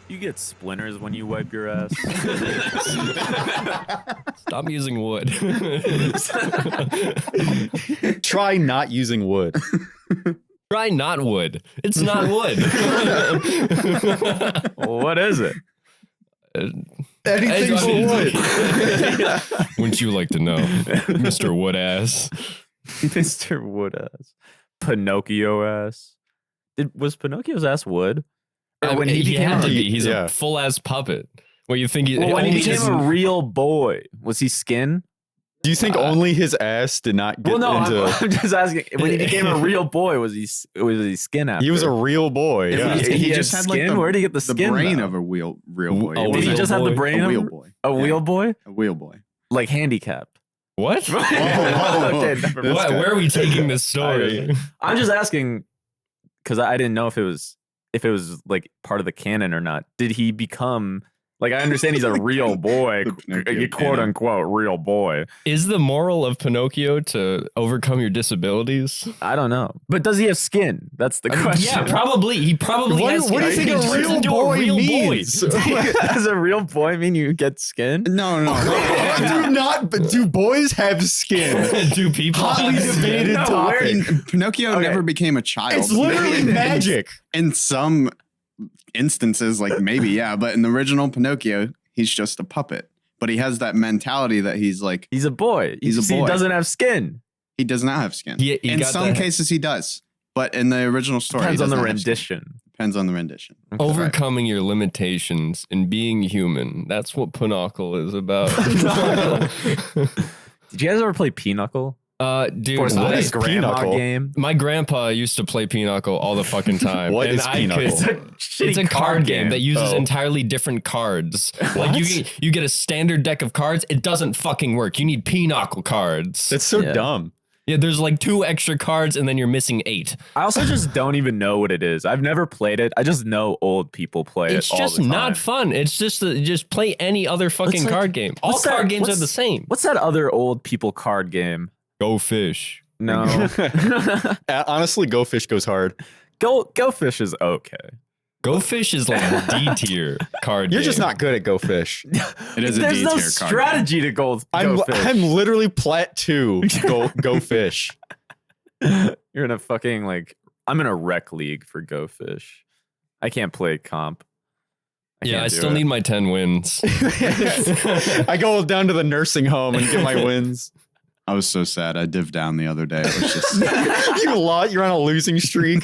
You get splinters when you wipe your ass. Stop using wood. Try not using wood. Try not wood. It's not wood. What is it? Anything but wood. Wouldn't you like to know, Mr. Woodass? Mr. Woodass. Pinocchio ass. Was Pinocchio's ass wood? Or when he had to became be. He's a full ass puppet. What you think? when he became a real boy, was he skin? Do you think only his ass did not get into... I'm just asking. When he became a real boy, was he skin after? He was a real boy. Yeah. He just had like where did he get the skin? brain though? of a real boy. Did he just have the brain a of wheel boy? A wheel boy? A wheel boy. Like handicapped. What? Okay, never mind. Where are we taking this story? I'm just asking because I didn't know if it was like part of the canon or not. Did he become like I understand he's a real boy, quote unquote real boy. Is the moral of Pinocchio to overcome your disabilities? I don't know, but does he have skin? That's the question. Yeah, probably. He probably has skin. What do you think a real boy means? Does a real boy mean you get skin? No. Do boys have skin? Do people? Hotly debated topic. Pinocchio never became a child. It's literally magic. In some instances, like maybe, yeah, but in the original Pinocchio, he's just a puppet. But he has that mentality that he's like... He's a boy. He's a boy. He doesn't have skin. He does not have skin. In some cases, he does. But in the original story, Depends on the rendition. Depends on the rendition. Overcoming your limitations and being human. That's what Pinochle is about. Did you guys ever play Pinochle? Dude, what is Pinochle? Game? My grandpa used to play Pinochle all the fucking time. What is Pinochle? It's a card game that uses entirely different cards. Like you get a standard deck of cards. It doesn't fucking work. You need Pinochle cards. That's so dumb. Yeah, there's like 2 extra cards and then you're missing 8. I also just don't even know what it is. I've never played it. I just know old people play it. It's just not fun. It's just play any other fucking card game. All card games are the same. What's that other old people card game? Go Fish. No. Honestly, Go Fish goes hard. Go Fish is okay. Go Fish is like the D tier card game. You're just not good at Go Fish. It is a There's D no tier card strategy to Go Fish. I'm literally Plat 2. Go Fish. You're in a fucking I'm in a rec league for Go Fish. I can't play comp. I still need my 10 wins. I go down to the nursing home and get my wins. I was so sad. I dived down the other day. It was just You're on a losing streak.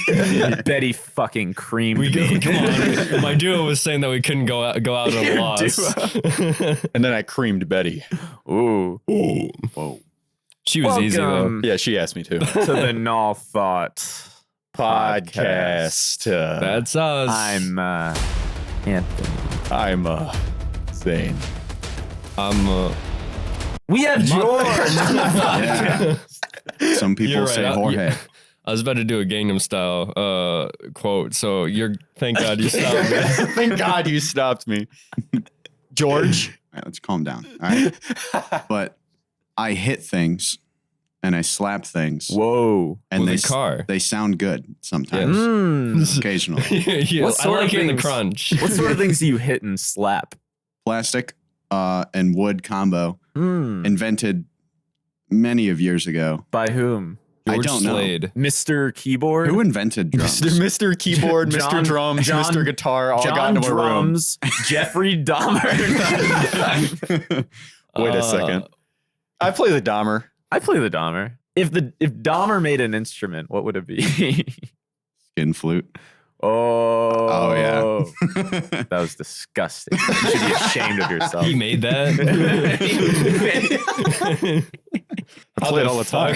Betty fucking creamed me. Come on. My duo was saying that we couldn't go out on a loss. And then I creamed Betty. Ooh. whoa. She was easy though. Yeah, she asked me to. To the Null Thought podcast. That's us. I'm Anthony. I'm Zane. I'm We have George. Some people say Jorge. I was about to do a Gangnam Style quote, so thank God you stopped me. Thank God you stopped me. George. All right, let's calm down. All right. But I hit things and I slap things. Whoa. And With a car. They sound good sometimes. Occasionally. I like hearing the crunch. What sort of things do you hit and slap? Plastic and wood combo. Invented many of years ago. By whom? George I don't Slade. know. Mr. Keyboard? Who invented drums? Mr. Keyboard, Mr. Drums, Mr. Guitar, all got into a room. Jeffrey Dahmer. Wait a second. I play the Dahmer. I play the Dahmer. If Dahmer made an instrument, what would it be? Skin flute. Oh yeah. That was disgusting. You should be ashamed of yourself. He made that. I play it all the time.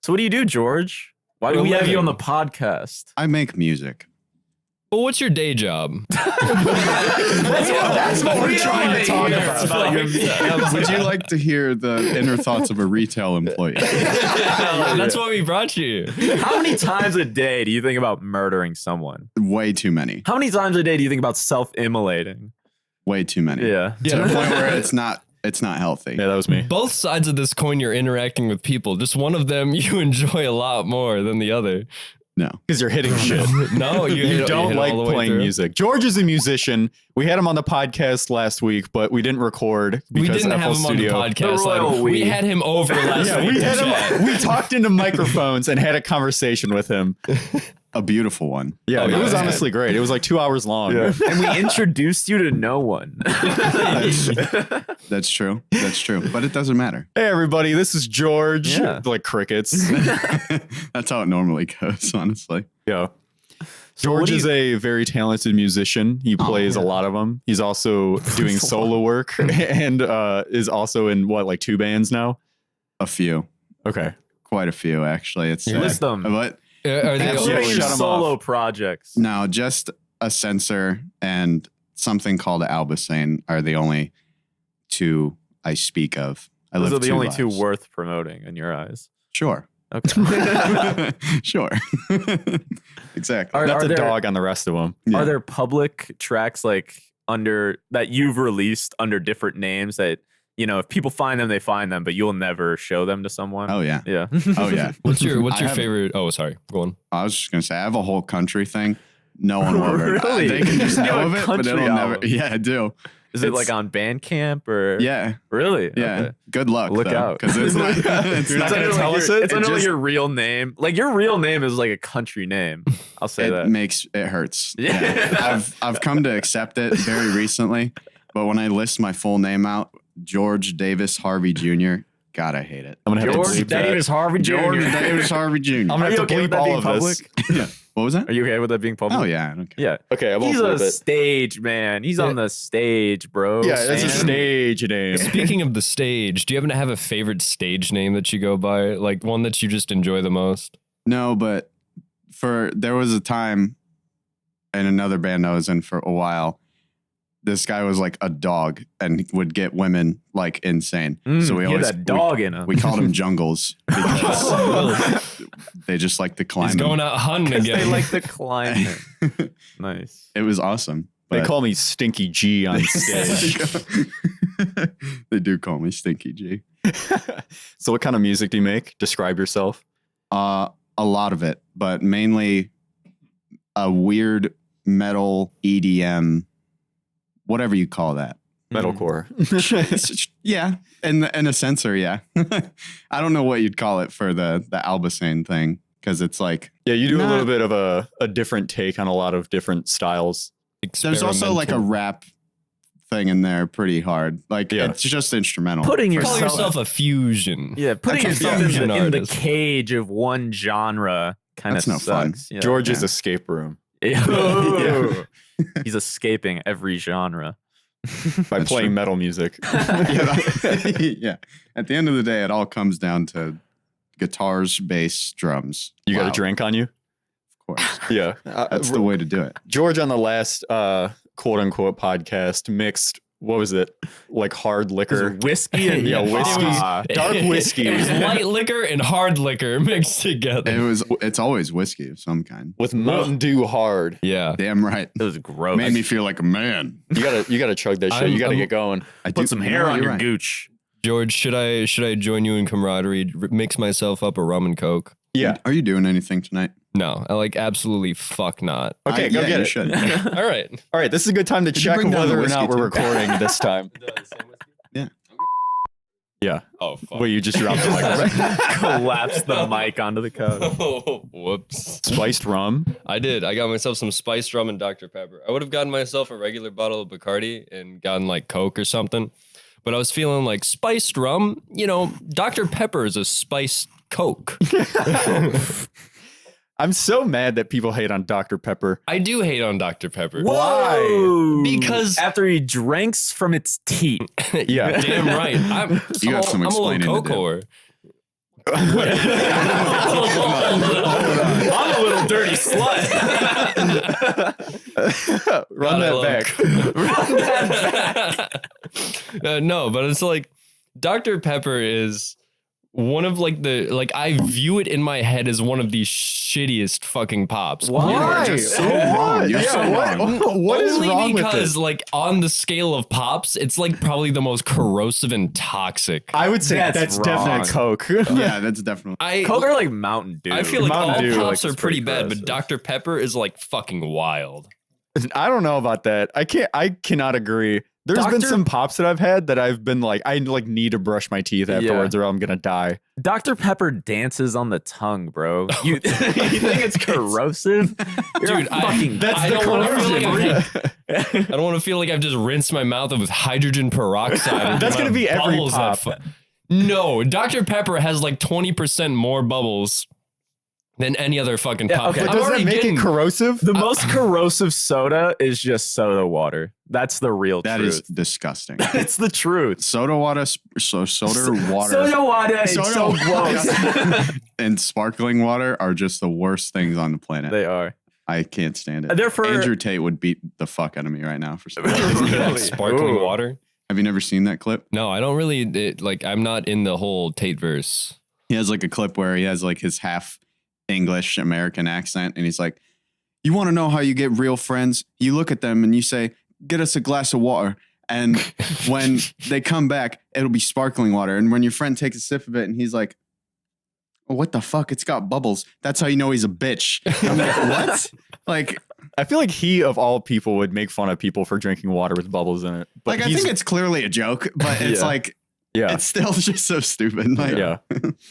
So what do you do, George? Why do we have you on the podcast? I make music. Well, what's your day job? That's what we're trying to talk about. Would you like to hear the inner thoughts of a retail employee? That's why we brought you. How many times a day do you think about murdering someone? Way too many. How many times a day do you think about self-immolating? Way too many. Yeah. To the point where it's not It's not healthy. Yeah, that was me. Both sides of this coin, you're interacting with people. Just one of them you enjoy a lot more than the other. No, because you're hitting shit. No, you don't like playing music. George is a musician. We had him on the podcast last week, but we didn't record because we didn't have him Studio. on the podcast. We had him over last week. We talked into microphones and had a conversation with him. A beautiful one. Yeah, it was honestly great. It was like 2 hours long. Yeah. And we introduced you to no one. That's true. That's true. But it doesn't matter. Hey, everybody. This is George. Yeah. Like crickets. That's how it normally goes, honestly. Yeah. George is a very talented musician. He plays a lot of them. He's also doing solo work and is also in like 2 bands now? A few. Okay. Quite a few, actually. It's list them. What? Are they your solo projects? No, just Acenseur and something called Albasain are the only 2 I speak of. Those are the only 2 worth promoting in your eyes. Sure. Okay. Sure. Exactly. That's a dog on the rest of them. Are there public tracks like that you've released under different names that, you know, if people find them, they find them, but you'll never show them to someone? Oh yeah. Yeah. Oh yeah. What's your favorite? Oh, sorry. Go on. I was just gonna say I have a whole country thing. No one will ever. Really? They can just know of it, but country it'll never. album. Yeah, I do. Is it like on Bandcamp or? Yeah. Really? Yeah. Okay. Good luck. Look out. Because it's like it's You're not not gonna tell us It's it? under your real name. Like your real name is like a country name. I'll say it that. makes it hurts. Yeah. Yeah. I've come to accept it very recently, but when I list my full name out, George Davis Harvey Jr. God, I hate it. I'm gonna have George to bleep Davis Harvey Jr. George Davis Harvey Jr. I'm gonna Are you have to okay with bleep that all being of public? this. Yeah. What was that? Are you okay with that being public? Oh yeah, I don't care. Yeah. Okay, I won't He's a bleep it. stage man. He's on the stage, bro. Yeah, that's a Sam. stage name. Speaking of the stage, do you happen to have a favorite stage name that you go by? Like one that you just enjoy the most? No, but there was a time in another band I was in for a while. This guy was like a dog and would get women like insane. So we He had always that dog in him. we called him Jungles because they just like to climb. He's going out hunting again. They like the climate. Nice. It was awesome. They but- call me Stinky G on stage. They do call me Stinky G. So what kind of music do you make? Describe yourself. A lot of it, but mainly a weird metal EDM, whatever you call that. Metalcore. Yeah, and Acenseur, yeah. I don't know what you'd call it for the Albasain thing because it's like Yeah, you do a little bit of a different take on a lot of different styles. there's also like a rap thing in there pretty hard. Like it's just instrumental. Putting Call yourself, yourself a fusion. yeah, putting That's a yourself fusion in the artist. cage of one genre kind of That's no fun. sucks. Yeah. George's escape room Yeah. He's escaping every genre. by That's playing true. metal music. Yeah. At the end of the day, it all comes down to guitars, bass, drums. You got a Wow. drink on you? Of course. Yeah. That's the way to do it. George on the last quote unquote podcast mixed, what was it? Like hard liquor. Whiskey and Yeah, whiskey. Dark whiskey. It was light liquor and hard liquor mixed together. It's always whiskey of some kind. With Mountain Dew hard. Yeah. Damn right. It was gross. Made me feel like a man. You gotta chug that shit. You gotta get going. I Put some hair on your gooch. George, should I join you in camaraderie? Mix myself up a rum and coke? Yeah. Are you doing anything tonight? No, I like absolutely fuck not. Okay, go get you it. should. All right. All right, this is a good time to you check bring down the whether or not whiskey, we're too? recording this time. Yeah. Yeah. Oh, fuck. Well, you just dropped the mic. Collapse the mic onto the couch. Oh, whoops. Spiced rum. I did. I got myself some spiced rum and Dr. Pepper. I would have gotten myself a regular bottle of Bacardi and gotten like Coke or something. But I was feeling like spiced rum. You know, Dr. Pepper is a spiced Coke. I'm so mad that people hate on Dr. Pepper. I do hate on Dr. Pepper. Why? Because after he drinks from its teat. Yeah. damn right. I'm got some a explaining to little do. Coke-or. I'm a little dirty slut. Run that back. No, but it's like Dr. Pepper is one of like I view it in my head as one of the shittiest fucking pops. Why? You're just so wrong. You're so wrong. What is Only wrong with because it? like on the scale of pops, it's like probably the most corrosive and toxic. I would say that's wrong. definitely Coke. Yeah, that's definitely. Coke are like Mountain Dew. I feel like Mountain all Dew, pops like, are is pretty pretty bad, gross. but Dr. Pepper is like fucking wild. I don't know about that. I cannot agree. There's been some pops that I've had that I've been like, I like need to brush my teeth afterwards or I'm gonna die. Dr. Pepper dances on the tongue, bro. You think it's corrosive? Dude, I don't want to feel like I don't want to feel like I've just rinsed my mouth with hydrogen peroxide. That's gonna be every Bubbles pop. No, Dr. Pepper has like 20% more bubbles than any other fucking pop. okay. I'm But does that already make getting- it corrosive? The most corrosive soda is just soda water. That's the real That truth. is disgusting. It's the truth. Soda water, soda water, Soda water is Soda so water. gross. and sparkling water are just the worst things on the planet. They are. I can't stand it. They're for- Andrew Tate would beat the fuck out of me right now for some Isn't reason. it like Really? sparkling Ooh. water? Have you never seen that clip? No, I don't really I'm not in the whole Tate verse. He has like a clip where he has like his half English American accent, and he's like, "You want to know how you get real friends? You look at them and you say, 'Get us a glass of water.' And when they come back, it'll be sparkling water. And when your friend takes a sip of it and he's like, oh, what the fuck? It's got bubbles. That's how you know he's a bitch." I'm like, what? Like, I feel like he of all people would make fun of people for drinking water with bubbles in it. But I think it's clearly a joke, but it's Yeah. like, yeah. it's still just so stupid. Like, Yeah.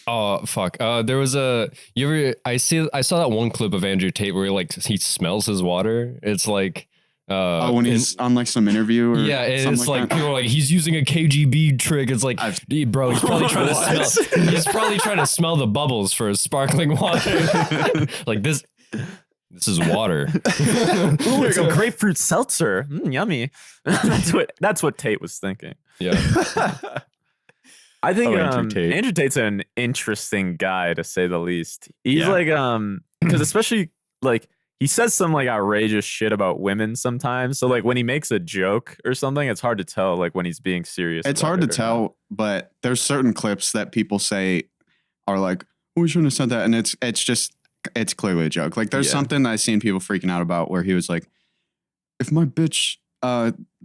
Oh fuck! There was I saw that one clip of Andrew Tate where he smells his water. It's like when he's on like some interview or yeah, and something it's like that. people are like he's using a KGB trick. It's like, bro, he's probably trying to smell. He's probably trying to smell the bubbles for his sparkling water. Like this is water. Ooh, it's a grapefruit seltzer. Yummy. that's what Tate was thinking. Yeah. I think Andrew Tate. Andrew Tate's an interesting guy to say the least. He's Yeah. like because especially like he says some like outrageous shit about women sometimes. So like when he makes a joke or something, it's hard to tell like when he's being serious. It's about hard to it or tell, not. but there's certain clips that people say are like, "Oh, we shouldn't have said that," and it's clearly a joke. Like there's Yeah. something I've seen people freaking out about where he was like, "If my bitch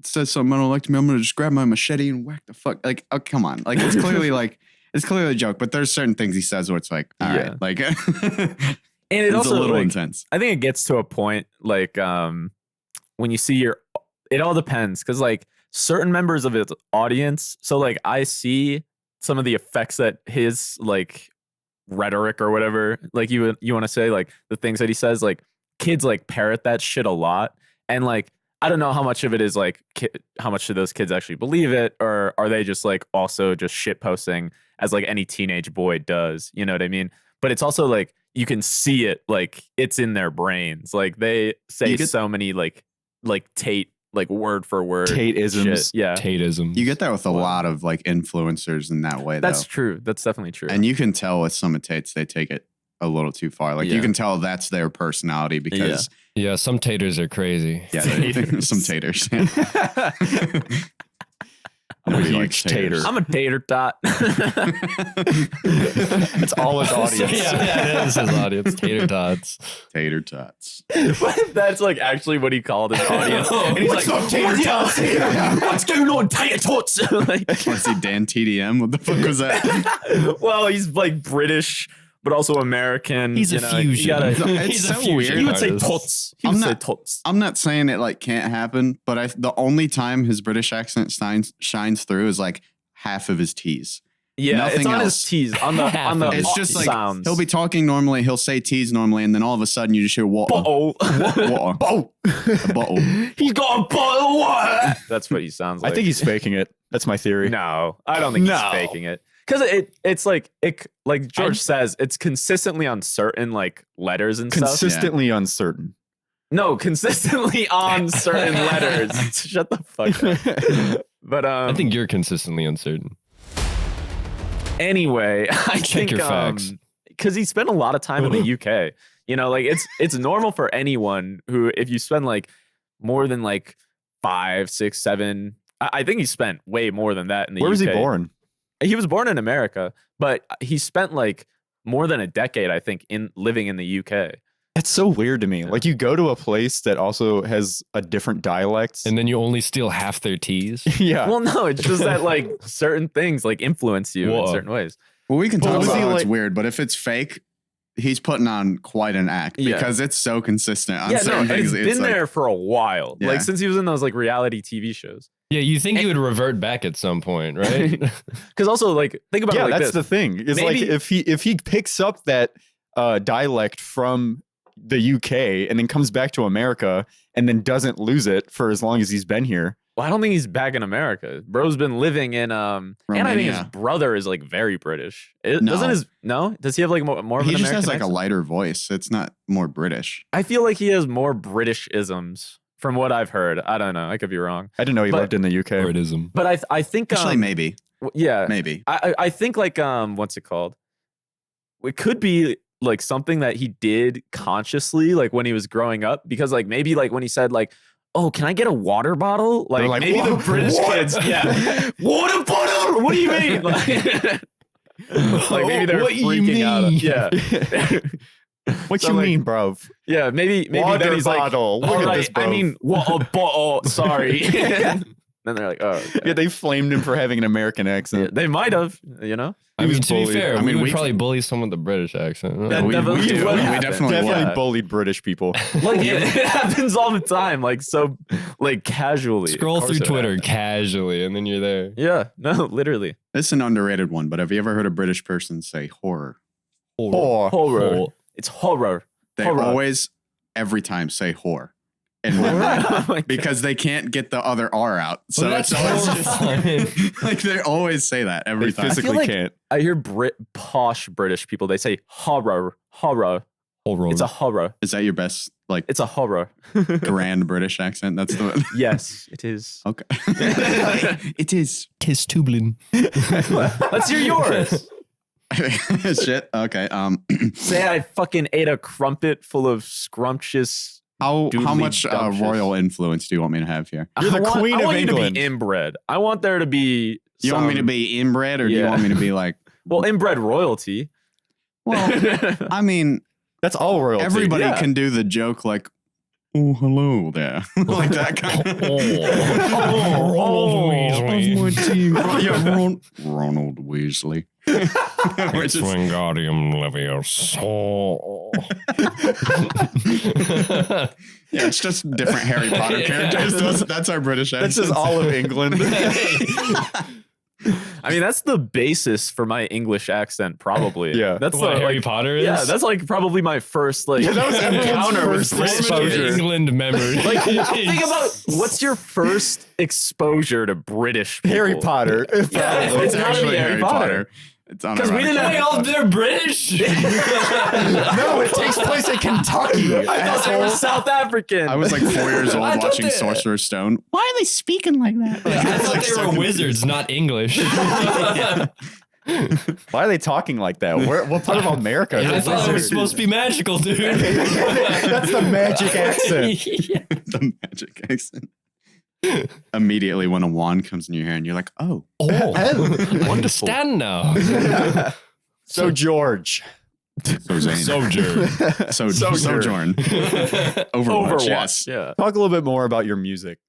says something I don't like to me, I'm gonna just grab my machete and whack the fuck." Like, oh come on, like it's clearly it's clearly a joke. But there's certain things he says where it's like, all right, Yeah. like And it it's also a little like, intense. I think it gets to a point like when you see it all depends because like certain members of his audience. So like I see some of the effects that his like rhetoric or whatever, like you want to say like the things that he says, like kids like parrot that shit a lot, and like I don't know how much of it is like how much do those kids actually believe it, or are they just like also just shit posting as like any teenage boy does, you know what I mean? But it's also like you can see it, like it's in their brains, like they say so many like Tate like word for word Tate-isms. shit. Yeah, Tateism. You get that with a lot of like influencers in that way. that's though. true. That's definitely true. And you can tell with some of Tate's, they take it a little too far. Like Yeah. you can tell that's their personality because Yeah, some taters are crazy. there's some taters. I'm a Nobody huge likes taters. tater. I'm a tater tot. That's all his audience. Yeah, it is his audience. Tater tots. Tater tots. What if that's like actually what he called his audience? And he's What's like, up, tater tots? What's going on, tater tots? Like, Was he Dan TDM? What the fuck was that? well, he's like British, but also American. He's a you know, fusion. You gotta, It's He's so a fusion weird. he would say artist. tots. He I'm would say not- tots. I'm not saying it like can't happen, but the only time his British accent shines through is like half of his T's. Yeah, nothing it's on else. his T's. On the It's just like sounds. he'll be talking normally, he'll say T's normally, and then all of a sudden you just hear water. bottle. Water. Bottle. A bottle. He's got a bottle of water. That's what he sounds like. I think he's faking it. That's my theory. No, I don't think No. he's faking it. Because it's like like George says, it's consistently on certain like letters and stuff. Consistently uncertain. No, consistently on certain letters. Shut the fuck up. But I think you're consistently uncertain. anyway, I Check think your facts. because he spent a lot of time in the UK. You know, like it's normal for anyone who, if you spend like more than like 5, 6, 7, I think he spent way more than that in the UK. Where was he born? He was born in America, but he spent like more than a decade, I think, in living in the UK. That's so weird to me. Yeah. Like you go to a place that also has a different dialect. And then you only steal half their teas. yeah. Well, no, it's just that like certain things like influence you in Whoa. certain ways. Well, we can But talk was about he how it's like- weird, but if it's fake, he's putting on quite an act Yeah. because it's so consistent on Yeah, no, certain and things. it's been like, there for a while. Yeah. Like since he was in those like reality TV shows. Yeah, you think he would revert back at some point, right? Because also like think about Yeah, it like that's this. the thing. It's like Maybe- if he picks up that dialect from the UK and then comes back to America and then doesn't lose it for as long as he's been here. Well, I don't think he's back in America. Bro's been living in and I think his Romania. brother is like very British. No. Doesn't his Does he have like more of he an just American has like accent? a lighter voice. It's not more British. I feel like he has more British isms from what I've heard. I don't know. I could be wrong. I didn't know he But- lived in the UK. Britism. But I think Actually, maybe. yeah. Maybe. I think like what's it called? It could be like something that he did consciously like when he was growing up because like maybe like when he said like, oh, can I get a water bottle? Like, like, maybe the "What? British What?" kids, yeah, water bottle. What do you mean? Like maybe they're What you freaking out. mean? Yeah, What So, you like, mean, bro? yeah. Maybe Water then he's bottle. like, Look all at right, this, I bruv. mean, water bottle. Sorry. Then they're like, oh, okay. Yeah, they flamed him for having an American Yeah, accent. they might have, you know. I He mean, was to be bullied. fair, I mean, we would we- probably bully someone with a British accent. That we definitely do. would We happen. definitely Definitely Yeah. bullied British people. Like it happens all the time, like so, like casually. Of Scroll course through it Twitter happens. casually, and then you're there. Yeah, no, literally. It's an underrated one, but have you ever heard a British person say horror? Or Horror. It's horror. They Horror. always, every time, say whore. And Oh my God. because they can't get the other R out. So Well, it's that's always horrifying. just, like they always say that every they time. physically like- can't. I hear posh British people. They say horror. It's a horror. Is that your best like It's a horror. grand British accent? That's the Yes, it is. okay. It is. Kiss Tublin. Let's hear yours. Shit. Okay. Say I fucking ate a crumpet full of scrumptious. How Doodly much dumptious. royal influence do you want me to have here? You're the I want, queen I of want you to England. be inbred. I want there to be. You want me to some- be inbred, or do you Yeah. want me to be like? well inbred royalty? Well, I mean, That's all royalty. everybody yeah. can do the joke like, "Oh, hello there," like that kind of. Ronald Weasley. team. Yeah, Ronald Weasley. We're just- Wingardium Leviosa. yeah, it's just different Harry Potter characters. That's our British That's accent. just all of England. I mean, that's the basis for my English accent, probably. Yeah. that's What the, Harry like, Potter is? yeah, that's like probably my first like Yeah, that was everyone's encounter with first British exposure. England memory. Like, think about what's your first exposure to British people? Harry Potter. Yeah, Probably. it's gotta be Harry Potter. It's 'Cause we didn't Wait, oh, they're British? No, it takes place in Kentucky. I thought they were South African. I was like 4 years old I thought watching they- Sorcerer's Stone. Why are they speaking like that? I thought they were wizards, not English. Why are they talking like that? What part of America? I is thought it was it? supposed to be magical, dude. That's the magic accent. The magic accent. Immediately when a wand comes in your hair and you're like, oh. Oh, understand now. So George. So Zane. Sojourn. Sojourn. Overwatch, yes. Yeah. Talk a little bit more about your music.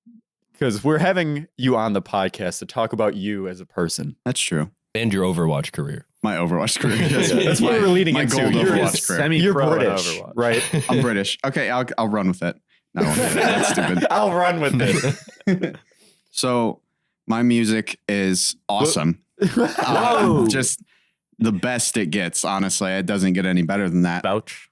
Because we're having you on the podcast to talk about you as a person. That's true. And your Overwatch career. My Overwatch career. That's what we're leading my into. gold You're Overwatch career. semi- You're Pro in British, Overwatch. right? I'm British. Okay, I'll run with it. No, that's stupid. I'll run with it. So my music is awesome. Whoa. Just the best it gets. Honestly, it doesn't get any better than that. Vouch.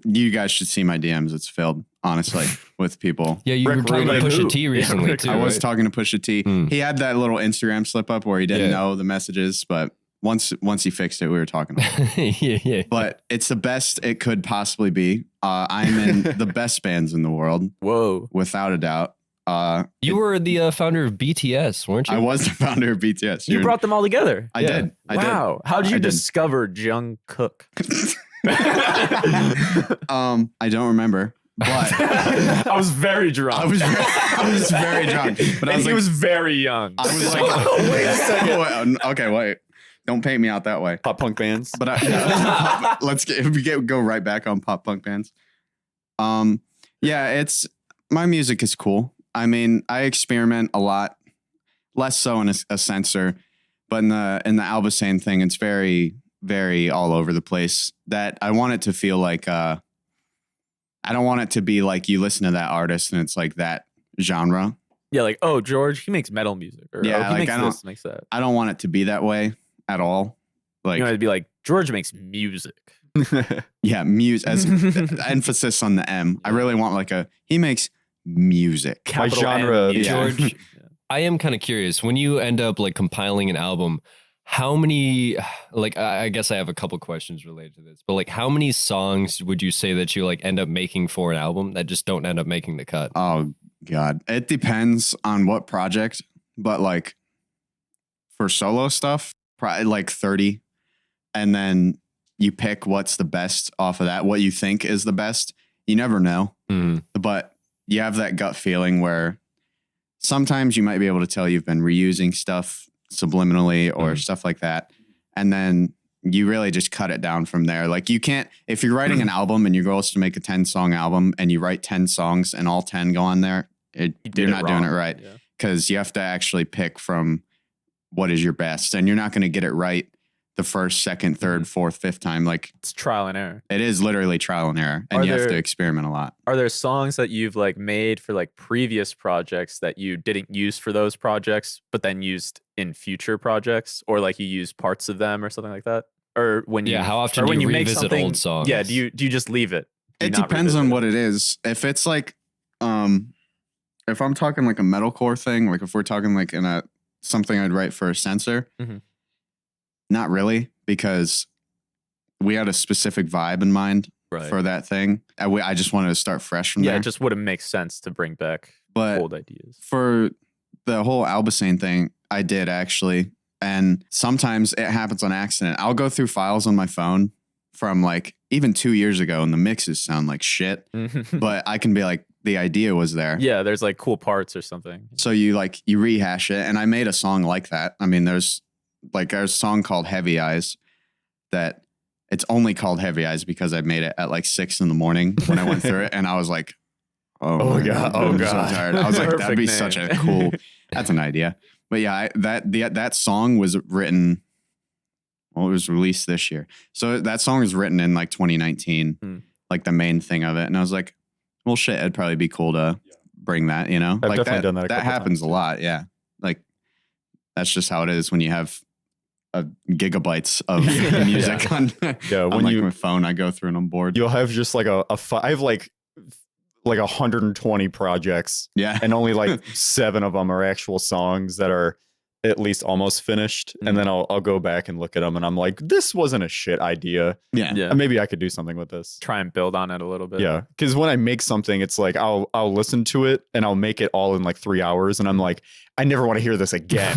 You guys should see my DMs. It's filled, honestly, with people. Yeah, you Rick were talking to Rubin. Pusha T Yeah, recently, Rick too. I was right? talking to Pusha T. Hmm. He had that little Instagram slip up where he didn't Yeah. know the messages, but once he fixed it, we were talking about it. yeah. But it's the best it could possibly be. I'm in the best bands in the world, Whoa. without a doubt. You were the founder of BTS, weren't you? I was the founder of BTS. You brought them all together. I Yeah. did. I Wow. How did I you did. discover Jungkook? did. I don't remember. but I was very drunk. I was very drunk. But He was very young. I was like, wait a second. Okay, wait. Don't paint me out that way. Pop punk bands. But let's go right back on pop punk bands. Yeah, my music is cool. I mean, I experiment a lot, less so in Acenseur, but in the Albasain thing, it's very, very all over the place. That I want it to feel like I don't want it to be like you listen to that artist and it's like that genre. Yeah, like, oh, George, he makes metal music. Or, Yeah, oh, he like, makes this, makes that. I don't want it to be that way at all. Like, You know, it'd be like, George makes music. yeah, as emphasis on the M. I really want like he makes music. My Capital genre, M, yeah. George, I am kind of curious when you end up like compiling an album. How many, like, I guess I have a couple questions related to this, but like, how many songs would you say that you like end up making for an album that just don't end up making the cut? Oh God, it depends on what project, but like for solo stuff, probably like 30, and then you pick what's the best off of that, what you think is the best. You never know, but you have that gut feeling where sometimes you might be able to tell you've been reusing stuff subliminally or stuff like that. And then you really just cut it down from there. Like you can't, if you're writing an album and your goal is to make a 10-song album and you write 10 songs and all 10 go on there, you're not doing it right. Because you have to actually pick from what is your best. And you're not going to get it right the first, second, third, fourth, fifth time. Like It's trial and error. it is literally trial and error. And you have to experiment a lot. Are there songs that you've like made for like previous projects that you didn't use for those projects, but then used in future projects, or like you use parts of them or something like that? Or when you, how often or do when you make revisit something, old songs? Yeah, do you just leave it? Do you It not depends revisit on it? what it is. If it's like, if I'm talking like a metalcore thing, like if we're talking like in something I'd write for Acenseur, not really, because we had a specific vibe in mind for that thing. I just wanted to start fresh from there. Yeah, it just wouldn't make sense to bring back But old ideas. for the whole Albasain thing, I did actually. And sometimes it happens on accident. I'll go through files on my phone from like even 2 years ago and the mixes sound like shit. But I can be like, the idea was there. Yeah, there's like cool parts or something. So you rehash it. And I made a song like that. I mean, there's a song called Heavy Eyes that it's only called Heavy Eyes because I made it at like 6 a.m. when I went through it. And I was like, oh my God. I'm so tired. I was like, that'd be such a cool, that's an idea. But yeah, that song was written, well, it was released this year. So that song was written in like 2019, like the main thing of it. And I was like, well, shit, it'd probably be cool to bring that, you know? I've like definitely done that a that couple happens times, a lot, yeah. Like that's just how it is when you have gigabytes of music on, when like you my phone. I go through and I'm bored. you'll have just like I have like 120 projects, Yeah. and only like 7 of them are actual songs that are at least almost finished. And then I'll go back and look at them and I'm like, this wasn't a shit idea. Yeah. Yeah, Maybe I could do something with this. try and build on it a little bit. Yeah, because when I make something, it's like I'll listen to it and I'll make it all in like 3 hours, and I'm like, I never want to hear this again.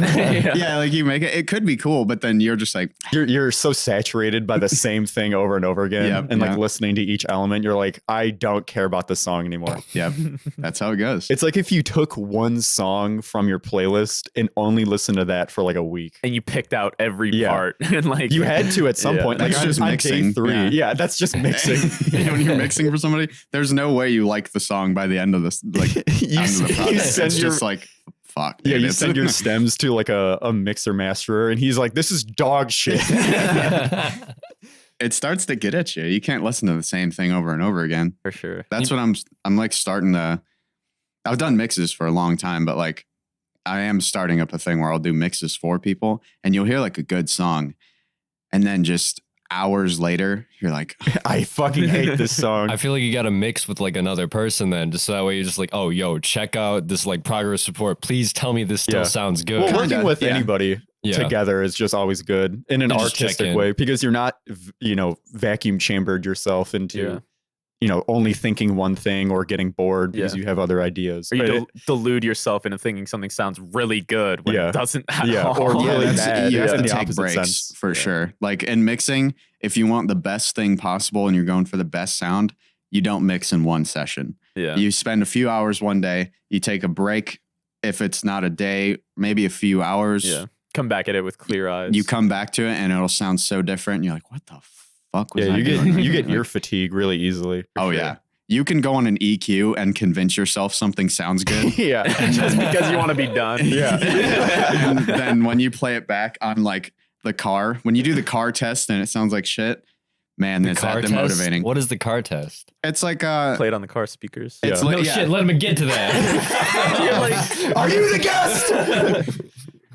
Yeah, like you make it could be cool, but then you're just like, You're so saturated by the same thing over and over again, Yep, and yeah. like listening to each element, you're like, I don't care about this song anymore. yeah, that's how it goes. It's like if you took one song from your playlist and only listened to that for like a week. And you picked out every Yeah. part and like You had to at some Yeah. point. Like That's just on mixing. day 3. Yeah. Yeah, that's just mixing. When you're mixing for somebody, there's no way you like the song by the end of this, like You end of the you project. send It's your just like, fuck. yeah, dude, you it's- send your stems to like a mixer masterer, and he's like, "This is dog shit." it starts to get at you. You can't listen to the same thing over and over again. for sure. That's what I'm like starting to. I've done mixes for a long time, but like I am starting up a thing where I'll do mixes for people, and you'll hear like a good song, and then just hours later, you're like, I fucking hate this song. I feel like you got to mix with like another person then, just so that way you're just like, oh, yo, check out this like progress report. Please tell me this still Yeah. sounds good. Well, working Kinda, with yeah. anybody Yeah. together is just always good in an And just check artistic in. way, because you're not, vacuum chambered yourself into, Yeah. only thinking one thing or getting bored because Yeah. you have other ideas. Or you Right? delude yourself into thinking something sounds really good when Yeah. it doesn't at Yeah, all. or yeah, really that's, bad. you have Yeah, to in the take opposite breaks sense. for sure. Like in mixing, if you want the best thing possible and you're going for the best sound, you don't mix in one session. Yeah. You spend a few hours one day, you take a break. If it's not a day, maybe a few hours. Yeah. Come back at it with clear eyes. You come back to it and it'll sound so different. And you're like, what the fuck was Yeah, I you doing? get you get ear fatigue really easily. Oh yeah. You can go on an EQ and convince yourself something sounds good. Yeah. just because you want to be done. Yeah. And then when you play it back on like the car, when you do the car test and it sounds like shit, man, it's that demotivating. What is the car test? It's like Play it on the car speakers. it's Yeah. like, No yeah. shit, let him get to that. You're like, Are you the guest?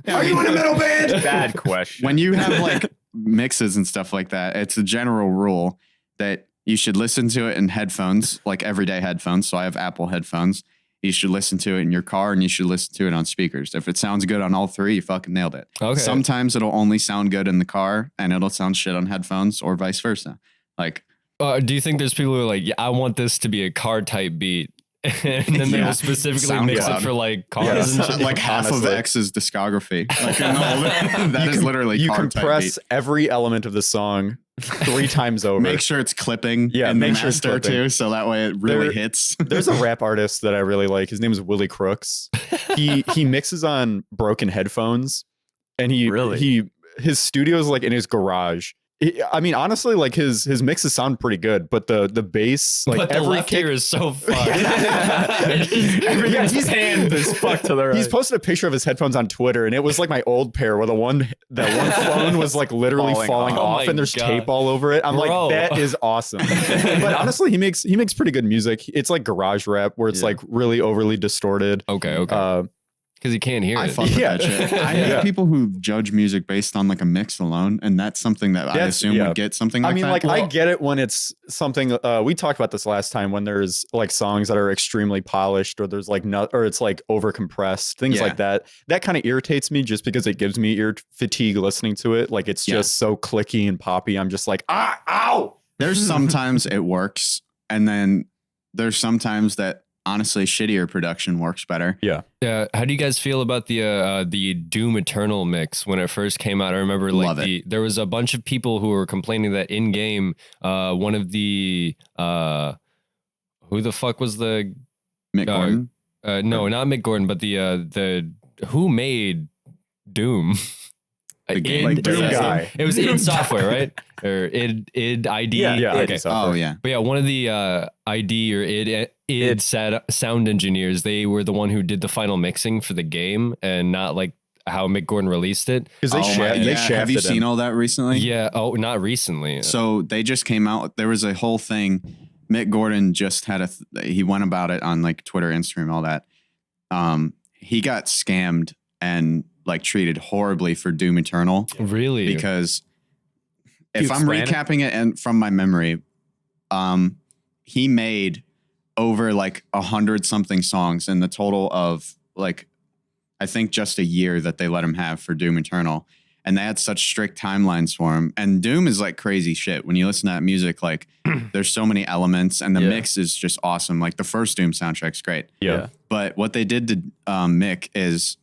Are you in a metal band? bad question. When you have like mixes and stuff like that, it's a general rule that you should listen to it in headphones, like everyday headphones. So I have Apple headphones. You should listen to it in your car and you should listen to it on speakers. If it sounds good on all three, you fucking nailed it. Okay. Sometimes it'll only sound good in the car and it'll sound shit on headphones or vice versa. Like, Do you think there's people who are like, yeah, I want this to be a car type beat? And then they Yeah. will specifically SoundCloud. mix it for like cars and shit. like half Honestly. of X's discography. Like, that is literally You car type compress beat. every element of the song 3 times over. Make sure it's clipping Yeah, in the make sure it's master clipping. too, so that way it really There- hits. There's a rap artist that I really like. His name is Willie Crooks. He mixes on broken headphones, and his studio is like in his garage. I mean, honestly, like his mixes sound pretty good, but the bass, like But the every left kick, ear is so fucked. Yeah, he's hand is fucked to the right. he's posted a picture of his headphones on Twitter, and it was like my old pair where that one phone was like literally Falling falling off. Oh off, my and there's God. tape all over it. I'm Bro. like, that is awesome. But honestly, he makes pretty good music. It's like garage rap where it's Yeah. like really overly distorted. Okay. Because you can't hear I it. fuck with Yeah. that shit. I Yeah. hate people who judge music based on like a mix alone, and that's something that I That's- assume yeah. would get something like I mean, that. like, I get it when it's something. We talked about this last time when there's like songs that are extremely polished, or there's like or it's like over compressed, things Yeah. like that. That kind of irritates me just because it gives me ear fatigue listening to it. Like it's Yeah. just so clicky and poppy. I'm just like, ow. There's sometimes it works, and then there's sometimes that honestly shittier production works better. How do you guys feel about the Doom Eternal mix when it first came out? I remember Love there was a bunch of people who were complaining that in game, one of the who the fuck was the Mick Gordan. no, not Mick Gordan, but the who made Doom? The game. Like Doom guy. It was id Software, right? Or id ID. Yeah. Okay. Oh yeah. But yeah, one of the ID or id sound engineers, they were the one who did the final mixing for the game, and not like how Mick Gordan released it. Because they shafted Have you seen all that recently? Yeah. Oh, not recently. So they just came out. There was a whole thing. Mick Gordan just had he went about it on like Twitter, Instagram, all that. He got scammed and like treated horribly for Doom Eternal Really? because Can if you I'm explain it? recapping it and from my memory, he made over like 100 something songs in the total of like, I think just a year that they let him have for Doom Eternal. And they had such strict timelines for him. And Doom is like crazy shit. When you listen to that music, like there's so many elements and the Yeah. mix is just awesome. Like the first Doom soundtrack's great. Yeah. But what they did to Mick is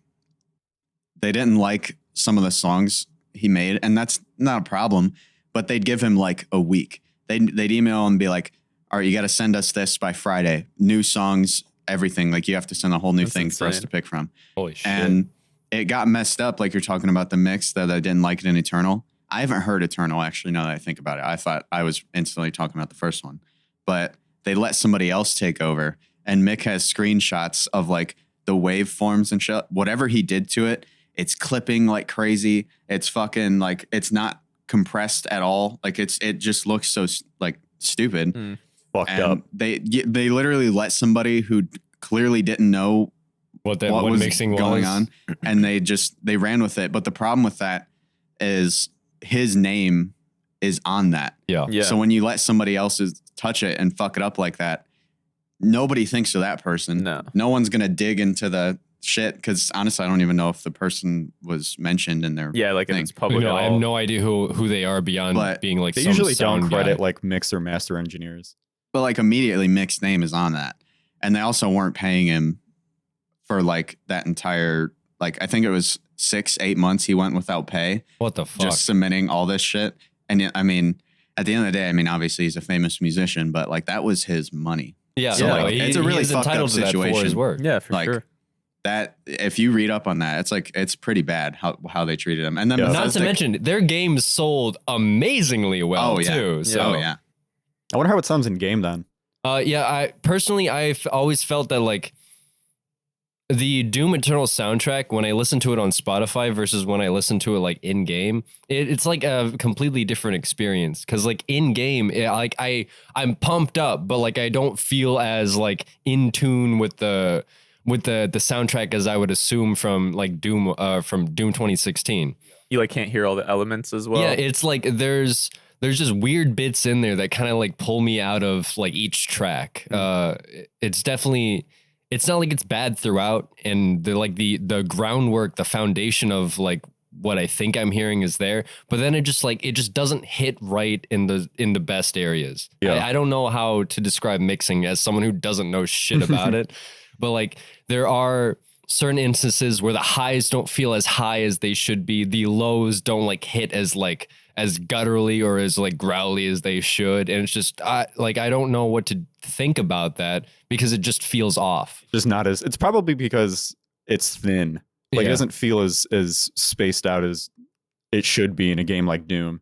they didn't like some of the songs he made, and that's not a problem. But they'd give him like a week. They'd email him and be like, "All right, you got to send us this by Friday. New songs, everything. Like you have to send a whole new That's thing for us insane. to pick from." Holy shit. And it got messed up, like you're talking about the mix that I didn't like it in Eternal. I haven't heard Eternal actually. Now that I think about it, I thought I was instantly talking about the first one, but they let somebody else take over, and Mick has screenshots of like the waveforms and shit. Whatever he did to it, it's clipping like crazy. It's fucking like it's not compressed at all. Like it just looks so like stupid. Fucked And up. they literally let somebody who clearly didn't know what what one was mixing going was. on, and they ran with it. But the problem with that is his name is on that. Yeah. Yeah. So when you let somebody else touch it and fuck it up like that, nobody thinks of that person. No. one's gonna dig into the shit because honestly, I don't even know if the person was mentioned in their Yeah, like thing. it's public. No, I at have all. no idea who they are beyond But being like They some usually sound don't credit guy. like mix or master engineers. But like immediately, Mick's name is on that, and they also weren't paying him for like that entire like I think it was 6-8 months he went without pay. What the fuck? Just submitting all this shit. And I mean, at the end of the day, I mean, obviously he's a famous musician, but like that was his money. Yeah, So, like, it's a really he's fucked up entitled to that for his situation. work. Yeah, for Like, sure. That if you read up on that, it's like it's pretty bad how they treated him. And then Not to mention their games sold amazingly well too. So yeah. I wonder how it sounds in game then. I personally I've always felt that like the Doom Eternal soundtrack, when I listen to it on Spotify versus when I listen to it like in game, it's like a completely different experience. Cause like in game, I'm pumped up, but like I don't feel as like in tune with the soundtrack as I would assume from like Doom 2016. You like can't hear all the elements as well. Yeah, it's like there's just weird bits in there that kind of like pull me out of like each track. It's definitely, it's not like it's bad throughout, and the groundwork, the foundation of like what I think I'm hearing is there, but then it just doesn't hit right in the best areas. Yeah. I don't know how to describe mixing as someone who doesn't know shit about it, but like there are certain instances where the highs don't feel as high as they should be. The lows don't like hit as gutturally or as like growly as they should. And it's just I don't know what to think about that because it just feels off. Just not as, it's probably because it's thin. Like it doesn't feel as spaced out as it should be in a game like Doom.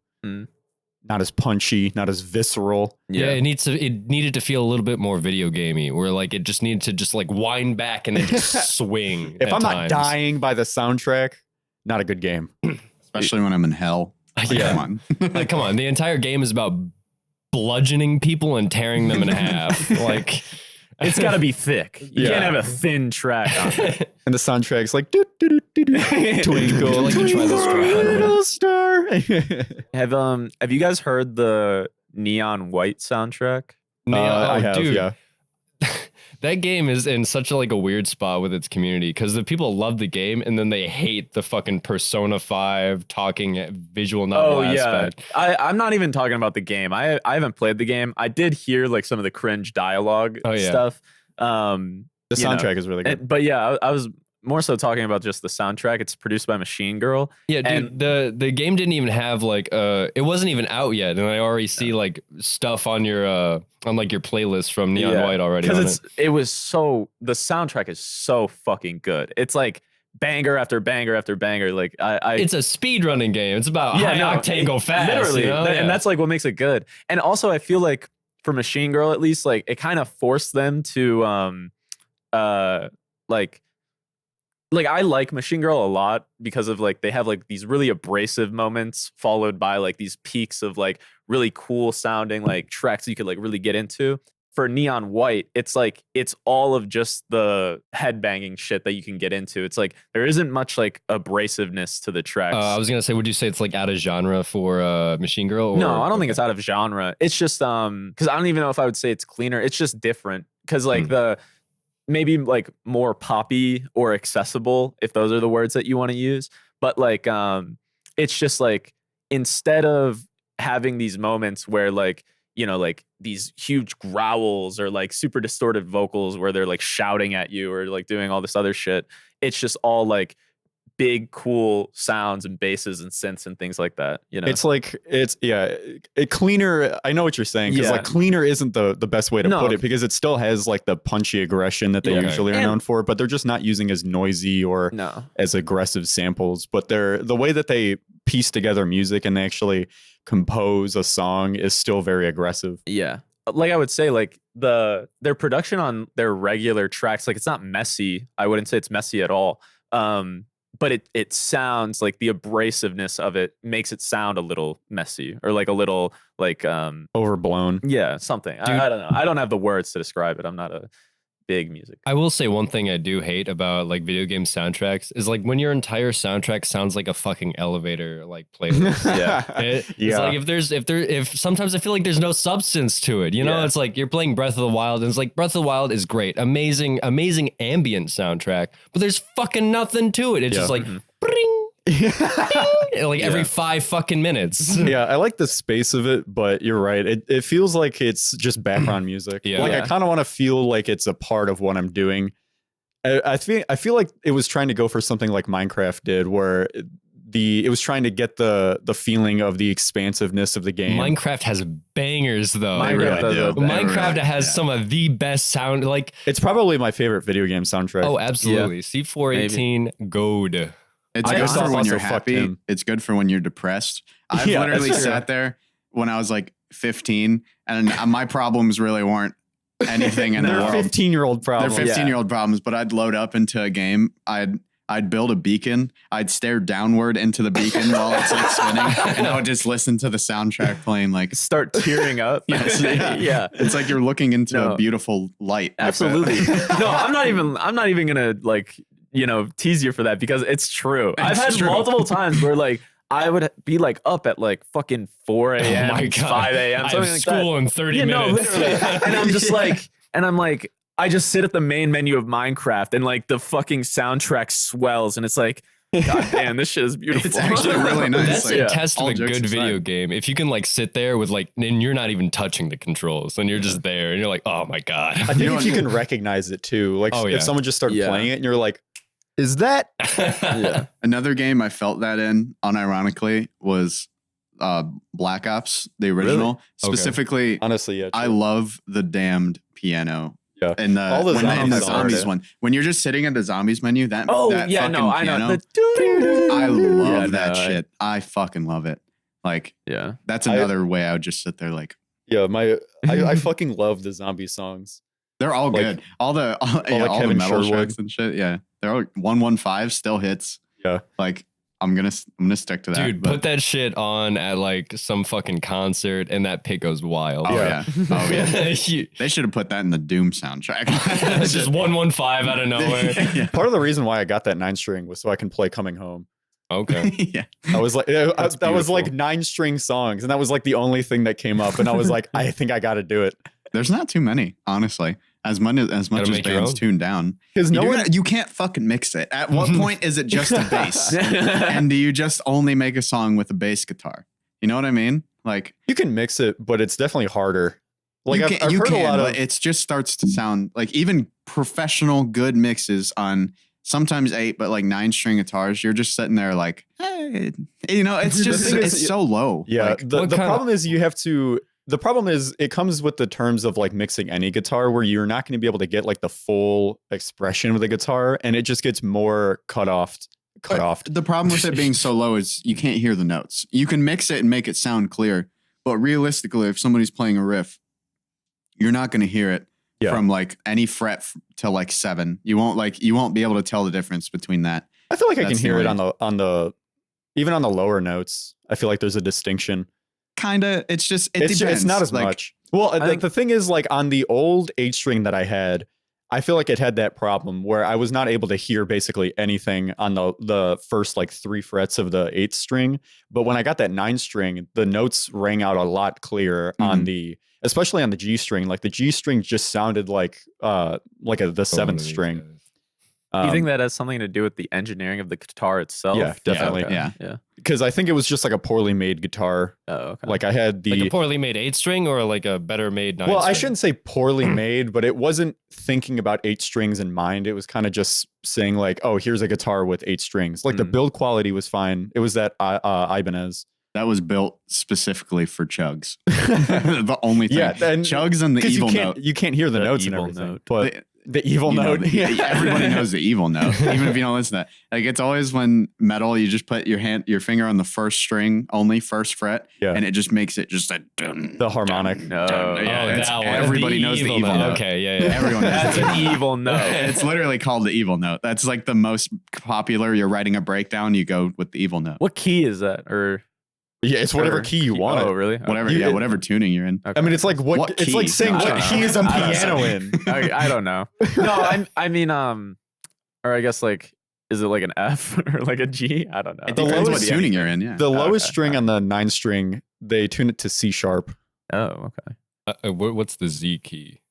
Not as punchy, not as visceral. Yeah, it needed to feel a little bit more video gamey, where like it just needed to just like wind back and then just swing. If I'm not dying by the soundtrack, not a good game. Especially when I'm in hell. Yeah. Come on. Like, come on. The entire game is about bludgeoning people and tearing them in half. Like, it's got to be thick. You can't have a thin track on it. And the soundtrack's like twinkle, like little star. Have you guys heard the Neon White soundtrack? I have, dude. yeah. That game is in such a weird spot with its community because the people love the game and then they hate the fucking Persona 5 talking visual novel aspect. I'm not even talking about the game. I haven't played the game. I did hear like some of the cringe dialogue stuff. The soundtrack is really good. But yeah, I was more so talking about just the soundtrack. It's produced by Machine Girl. Yeah, dude, the game didn't even have like it wasn't even out yet, and I already see like stuff on your on like your playlist from Neon White already. Because the soundtrack is so fucking good. It's like banger after banger after banger. Like it's a speedrunning game. It's about high octane go fast. Literally, you know? And that's like what makes it good. And also, I feel like for Machine Girl, at least, like it kind of forced them to like I like Machine Girl a lot because of like they have like these really abrasive moments followed by like these peaks of like really cool sounding like tracks you could like really get into. For Neon White, it's like it's all of just the headbanging shit that you can get into. It's like there isn't much like abrasiveness to the tracks. I was gonna say, would you say it's like out of genre for Machine Girl? Or? No, I don't think it's out of genre. It's just because I don't even know if I would say it's cleaner. It's just different because like the maybe like more poppy or accessible, if those are the words that you want to use. But like it's just like instead of having these moments where like, you know, like these huge growls or like super distorted vocals where they're like shouting at you or like doing all this other shit, it's just all like big cool sounds and basses and synths and things like that, you know. It's like cleaner. I know what you're saying because like cleaner isn't the best way to put it because it still has like the punchy aggression that they usually are known for, but they're just not using as noisy or as aggressive samples. But the way that they piece together music and they actually compose a song is still very aggressive. Yeah. Like I would say like their production on their regular tracks, like it's not messy. I wouldn't say it's messy at all. But it sounds like the abrasiveness of it makes it sound a little messy or like a little like overblown. Yeah, something. I don't know. I don't have the words to describe it. I'm not a big music. I will say one thing I do hate about like video game soundtracks is like when your entire soundtrack sounds like a fucking elevator like playlist. It's like if sometimes I feel like there's no substance to it. You know, it's like you're playing Breath of the Wild and it's like Breath of the Wild is great, amazing ambient soundtrack, but there's fucking nothing to it. It's just like bring. Like every 5 fucking minutes. Yeah, I like the space of it, but you're right. It feels like it's just background music. I kind of want to feel like it's a part of what I'm doing. I feel like it was trying to go for something like Minecraft did, where it was trying to get the feeling of the expansiveness of the game. Minecraft has bangers though. Minecraft has some of the best sound. Like it's probably my favorite video game soundtrack. oh, absolutely. C418 gold. It's good for when you're happy. It's good for when you're depressed. I've literally sat there when I was like 15, and my problems really weren't anything in the world. 15-year-old problems. They're 15-year-old problems, but I'd load up into a game. I'd build a beacon. I'd stare downward into the beacon while it's like spinning, and I would just listen to the soundtrack playing. Like start tearing up. Yeah. It's like you're looking into a beautiful light. Absolutely. No, I'm not even gonna like tease you for that because it's true. I've had multiple times where like I would be like up at like fucking 4 a.m. 5 a.m. I have school in 30 minutes. No, literally. And I'm just like, I just sit at the main menu of Minecraft and like the fucking soundtrack swells and it's like, God damn, this shit is beautiful. It's actually really nice. That's a test of a good video game. If you can like sit there with like, and you're not even touching the controls and you're just there and you're like, oh my God. I think if you can recognize it too, like if someone just started playing it and you're like, is that? Another game I felt that in, unironically, was Black Ops, the original. Really? Specifically, honestly, yeah. I love the damned piano. Yeah, and the zombies one. When you're just sitting at the zombies menu, that fucking piano, I know. I love that shit. I fucking love it. Like, that's another way I would just sit there like. Yeah, I fucking love the zombie songs. They're all good. All the metal tracks and shit. Yeah, they're all 115 still hits. Yeah, like I'm gonna stick to that. Dude, put that shit on at like some fucking concert, and that pit goes wild. Oh yeah. They should have put that in the Doom soundtrack. It's just 115 out of nowhere. Part of the reason why I got that 9-string was so I can play Coming Home. Okay. Yeah. I was like, that was like 9-string songs, and that was like the only thing that came up, and I was like, I think I got to do it. There's not too many, honestly. As much as bands tune down, because you can't fucking mix it. At what point is it just a bass? And do you just only make a song with a bass guitar? You know what I mean? Like you can mix it, but it's definitely harder. Like I've heard a lot of it just starts to sound like even professional good mixes on sometimes 8, but like 9-string guitars. You're just sitting there like, hey, it's just it's so low. Yeah. Like, the problem is you have to. The problem is it comes with the terms of like mixing any guitar where you're not going to be able to get like the full expression of the guitar and it just gets more cut off. The problem with it being so low is you can't hear the notes. You can mix it and make it sound clear, but realistically, if somebody's playing a riff, you're not going to hear it from like any fret to like 7. You won't be able to tell the difference between that. I feel like I can hear it on the even on the lower notes. I feel like there's a distinction. Kinda, it depends. It's not as much. Well, the thing is, like on the old 8-string that I had, I feel like it had that problem where I was not able to hear basically anything on the first like 3 frets of the 8th-string. But when I got that 9-string, the notes rang out a lot clearer on especially on the G-string. Like the G-string just sounded like the 7th string. Do you think that has something to do with the engineering of the guitar itself? Yeah, definitely. Yeah. Because I think it was just like a poorly made guitar. Oh, okay. Like I had like a poorly made 8-string or like a better made 9-string? Well, I shouldn't say poorly made, but it wasn't thinking about 8 strings in mind. It was kind of just saying like, oh, here's a guitar with 8 strings. Like the build quality was fine. It was that Ibanez. That was built specifically for chugs. The only thing. Yeah, and chugs and the evil note. You can't hear the notes and everything. But the evil note. Everybody knows the evil note, even if you don't listen to that. Like it's always when metal, you just put your finger on the first string, only first fret, and it just makes it just a dun, the harmonic. Everybody knows the evil note. Okay, yeah. Everyone knows that's an evil note. It's literally called the evil note. That's like the most popular. You're writing a breakdown, you go with the evil note. What key is that? Or yeah, it's whatever key you want. Oh, really? Whatever. Whatever tuning you're in. Okay. I mean, it's like what it's like saying what key is a piano in. I don't know. No, I mean, or I guess like, is it like an F or like a G? I don't know. It depends what tuning you're in. Yeah. The lowest string on the 9-string, they tune it to C sharp. Oh, okay. What's the Z key?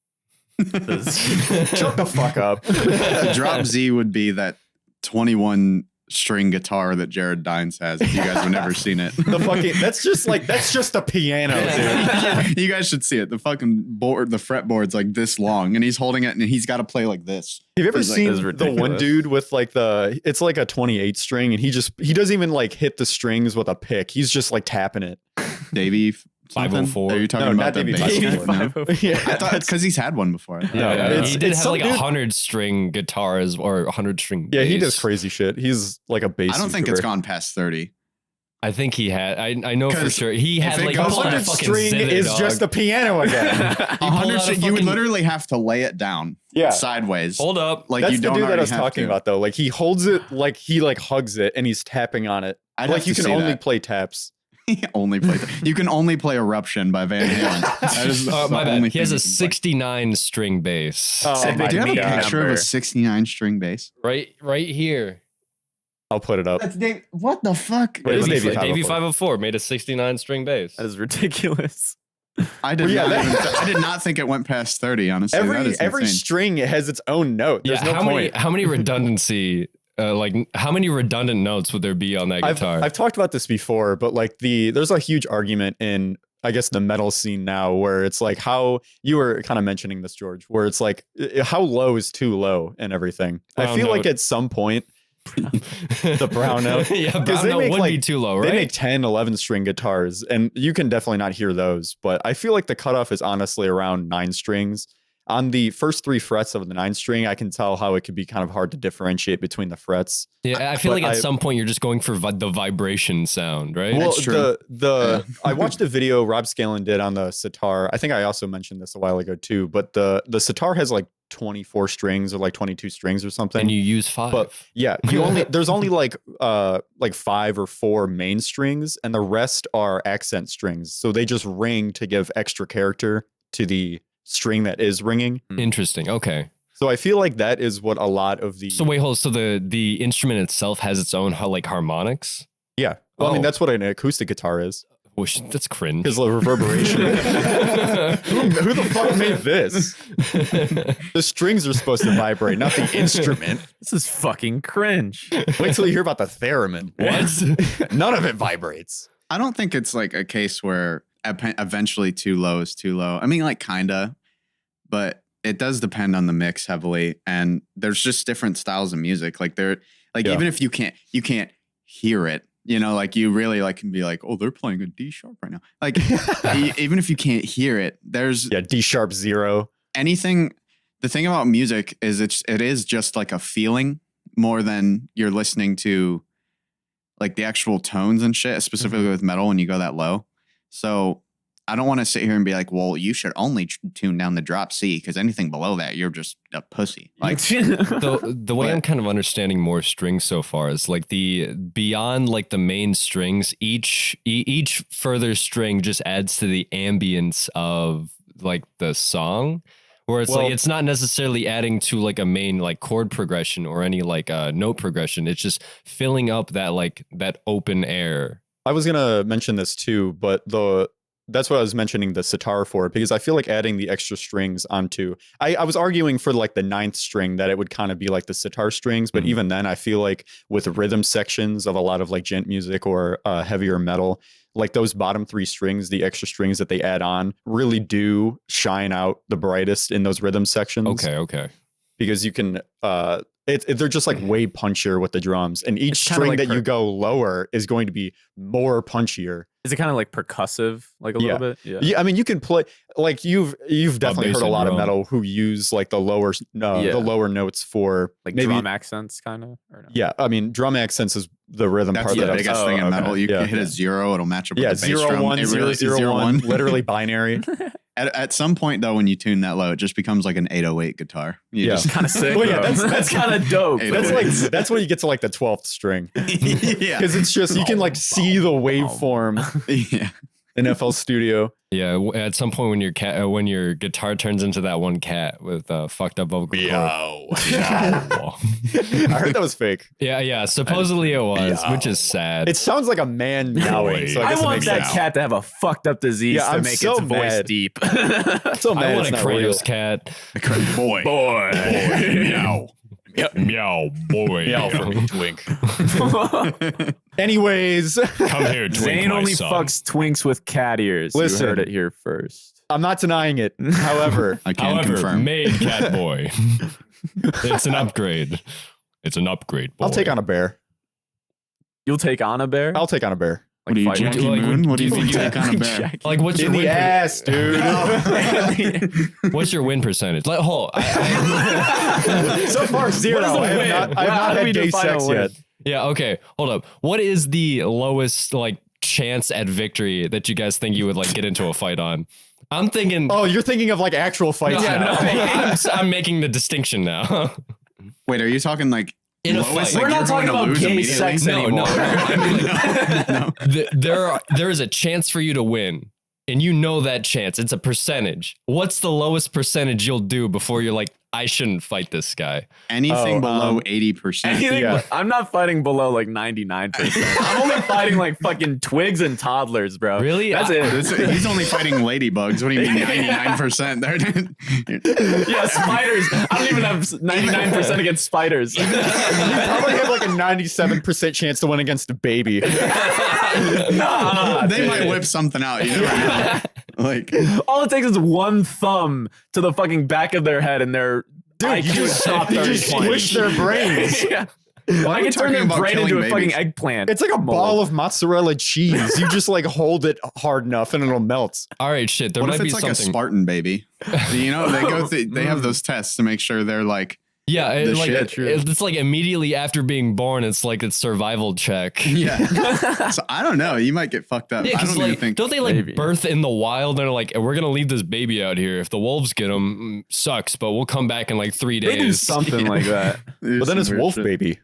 Shut the fuck up. The drop Z would be that 21 string guitar that Jared Dines has. If you guys have never seen it, that's just a piano, dude. You guys should see it. The fucking board, the fretboard's like this long, and he's holding it, and he's got to play like this. Have you ever He's seen like, the one dude with like it's like a 28 string, and he doesn't even like hit the strings with a pick. He's just like tapping it. Davey 504. Are you talking about that bass Davey guitar? No? 504. Yeah, I thought because he's had one before. Yeah, he did it's have like some dude- 100-string guitars or 100-string. Yeah, he bass. does crazy shit. He's like a bass. I don't think YouTuber. it's gone past 30. I think he had. I know for 'Cause sure he had it like goes he pulled out a 100 fucking string zither, is dog. just a piano again. 100 out a you would fucking- literally have to lay it down Yeah. sideways. Hold up. Like That's you the don't dude that I already was have talking to. about though. Like he holds it, like he like hugs it, and he's tapping on it. I'd Like have you to can see only that. play taps. Only play. You can only play Eruption by Van Halen. That is the My bad. only He has thing a you can play. 69-string bass. Oh, Send my it Do you have a God. picture of a 69 string bass? Right here. I'll put it up. That's Dave. What the fuck? Wait, Davey Davey 504. 504 made a 69-string bass. That is ridiculous. I did Well, yeah, not. that- I did not think it went past 30. Honestly, that is Every insane. string has its own note. There's no how point. many redundancy how many redundant notes would there be on that guitar? I've talked about this before, but like there's a huge argument in I guess the metal scene now where it's like how you were kind of mentioning this, George, where it's like how low is too low and everything. I Brown feel like note. at some point the brown note. Yeah, 'Cause brown they note make, would like- be too low, right? They make 10, 11 string guitars, and you can definitely not hear those. But I feel like the cutoff is honestly around 9 strings. On the first 3 frets of the 9 string, I can tell how it could be kind of hard to differentiate between the frets. Yeah, I feel But like at some point you're just going for the vibration sound, right? Well, That's true. I watched a video Rob Scallon did on the sitar. I think I also mentioned this a while ago too, but the sitar has like 24 strings or like 22 strings or something. and you use 5. But yeah, there's only like 5 or 4 main strings, and the rest are accent strings. So they just ring to give extra character to the string that is ringing. Interesting. Okay. So I feel like that is what a lot of the So wait, hold. So the instrument itself has its own like harmonics. yeah. Well, I mean Oh. that's what an acoustic guitar is That's cringe. because the reverberation. Who the fuck made this? The strings are supposed to vibrate, not the instrument. This is fucking cringe. Wait till you hear about the theremin. What? None of it vibrates. I don't think it's like a case where eventually too low is too low. I mean, like kinda, but it does depend on the mix heavily. And there's just different styles of music. Like Yeah. even if you can't hear it, you know, like you really like can be like, oh, they're playing a D sharp right now. Like even if you can't hear it, there's Yeah, D sharp 0. anything. The thing about music is it is just like a feeling more than you're listening to like the actual tones and shit, specifically with metal when you go that low. So I don't want to sit here and be like, well, you should only tune down the drop C because anything below that, you're just a pussy. Like, The way But- I'm kind of understanding more strings so far is like the beyond like the main strings, each further string just adds to the ambience of like the song. Where it's Well- like it's not necessarily adding to like a main like chord progression or any like note progression. It's just filling up that like that open air. I was gonna mention this too, but that's what I was mentioning the sitar for, because I feel like adding the extra strings onto I was arguing for like the 9th string that it would kind of be like the sitar strings, but Mhm. even then I feel like with rhythm sections of a lot of like gent music or heavier metal, like those bottom 3 strings, the extra strings that they add on really do shine out the brightest in those rhythm sections. Okay. Because you can they're just like way punchier with the drums, and each It's kinda string like that you go lower is going to be more punchier. Is it kind of like percussive, like a little bit? Yeah, I mean, you can play like you've definitely bass heard a and lot of drum. metal who use like the lower notes for Like maybe drum accents, kind of. No? Yeah, I mean, drum accents is the rhythm that's part the that I was biggest thing in okay. metal. You Yeah. can hit a 0, it'll match up with yeah, the bass 0 drum. 1 It 0 really- 0 1, 1. literally binary. At some point, though, when you tune that low, it just becomes like an 808 guitar. You Yeah. just Kind of sick. Well, yeah, though. that's kind of dope. Hey, That's like that's when you get to like the 12th string, yeah. because it's just you can like see the waveform Yeah. in FL Studio. Yeah, at some point when your guitar turns into that one cat with fucked up vocal cord. I heard that was fake. Yeah. Supposedly it was, which is sad. It sounds like a man meowing. So I, I guess it want makes that sense. cat to have a fucked up disease Yeah, to I'm make so its voice mad. deep. I'm so mad I want it's a not real. Kratos cat. Boy. Meow. Meow, boy. Meow for me, twink. Anyways, Come here, twink, Zane my only son. fucks twinks with cat ears. Listen. You heard it here first. I'm not denying it. However, I can However, confirm. made cat boy. It's an upgrade. It's an upgrade, boy. I'll take on a bear. You'll take on a bear? I'll take on a bear. What are you, fighting? Jackie Like, Moon? What do you do think you take on a bear? Like, what's your In win? the ass, dude. What's your win percentage? Like, So far, zero. What is a I have win? not, How I've do not we had gay define a sex win? yet. yeah. Okay. Hold up. What is the lowest like chance at victory that you guys think you would like get into a fight on? I'm thinking. Oh, you're thinking of like actual fights yeah, now. no, I'm making the distinction now. Wait, are you talking like In a lowest? fight. Like We're not you're talking going to about lose gay immediately? sex no, anymore. I mean, like, No. there is a chance for you to win, and you know that chance. It's a percentage. What's the lowest percentage you'll do before you're like, I shouldn't fight this guy? Anything below 80%. Anything, Yeah. I'm not fighting below like 99%. I'm only fighting like fucking twigs and toddlers, bro. Really? That's it. He's only fighting ladybugs. What do you mean 99%? Yeah, spiders. I don't even have 99% against spiders. You probably have like a 97% chance to win against a baby. Nah, They dude. might whip something out. You never know. Like, All it takes is one thumb to the fucking back of their head and their IQ you is top you 30 just points. squish their brains. Yeah. why I are we can turn talking their about brain killing into a fucking babies? eggplant. It's like a ball of mozzarella cheese. You just like hold it hard enough and it'll melt. All right, shit. There What might if be it's like something. a Spartan baby? You know, they go through, they have those tests to make sure they're like, Yeah, the like shit. it's like immediately after being born, it's like a survival check. yeah. So I don't know. You might get fucked up. Yeah, I 'cause, don't like, even think. don't they like Maybe. birth in the wild? They're like, we're gonna leave this baby out here. If the wolves get him, sucks. But we'll come back in like 3 They do days. something like that. But then it's wolf baby.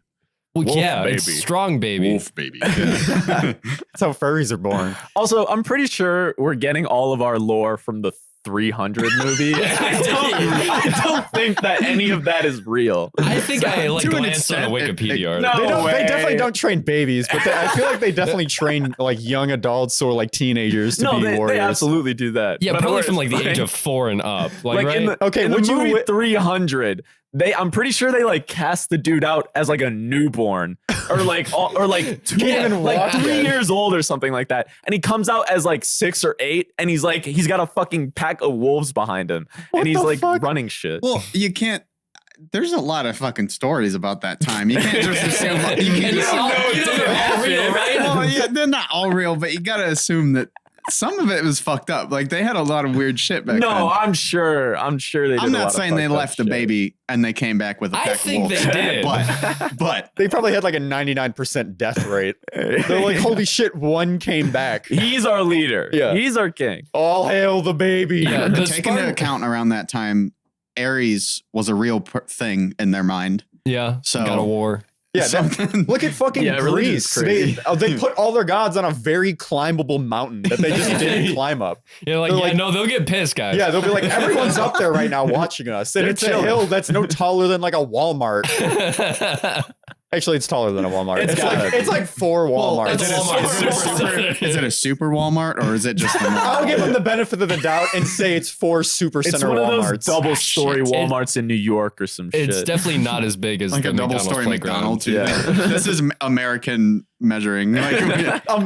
Well, Wolf yeah, it's baby. strong baby. Wolf baby. Yeah. That's how furries are born. Also, I'm pretty sure we're getting all of our lore from the 300 movie. I don't think that any of that is real. I think I like To an glanced on a extent, Wikipedia No. article. They way. definitely don't train babies, but I feel like they definitely train like young adults or like teenagers to No, be they warriors. absolutely do that. Yeah, But probably whereas, from like the age of 4 and up. Like, right? in the, Okay, in the would you movie wi- 300, I'm pretty sure they like cast the dude out as like a newborn or like Can't even like walk 3 yet. years old or something like that. And he comes out as like 6 or 8 and he's got a fucking pack of wolves behind him What and he's the like fuck? running shit. Well, you can't. There's a lot of fucking stories about that time. You can't just assume. You can't just, they're all real, right? Well, yeah, they're not all real, but you gotta assume that some of it was fucked up. Like they had a lot of weird shit back then. No, I'm sure they did. I'm a not lot of saying they fucked up left the shit. baby and they came back with a I pack think of wolves. they did. But They probably had like a 99% death rate. They're like, holy shit, one came back. He's our leader. Yeah. He's our king. All hail the baby. Yeah, the take into account around that time, Ares was a real thing in their mind. Yeah, So- got a war. Yeah, Something- look at fucking Yeah, religion's Greece. crazy. They put all their gods on a very climbable mountain that they just didn't climb up. You're like, They're yeah, like- no, they'll get pissed, guys. Yeah, they'll be like, everyone's up there right now watching us. And They're it's a chilling. hill that's no taller than like a Walmart. Actually, it's taller than a Walmart. It's like 4 Walmarts. that's Is it a Walmart. super- is it a super Walmart or is it just a normal I'll give them Walmart? the benefit of the doubt and say it's 4 super It's center one of those Walmarts. double story shit. Walmarts in New York or some shit. It's definitely not as big as Like the a double McDonald's story playground. McDonald's. Yeah. This is American measuring. Like, How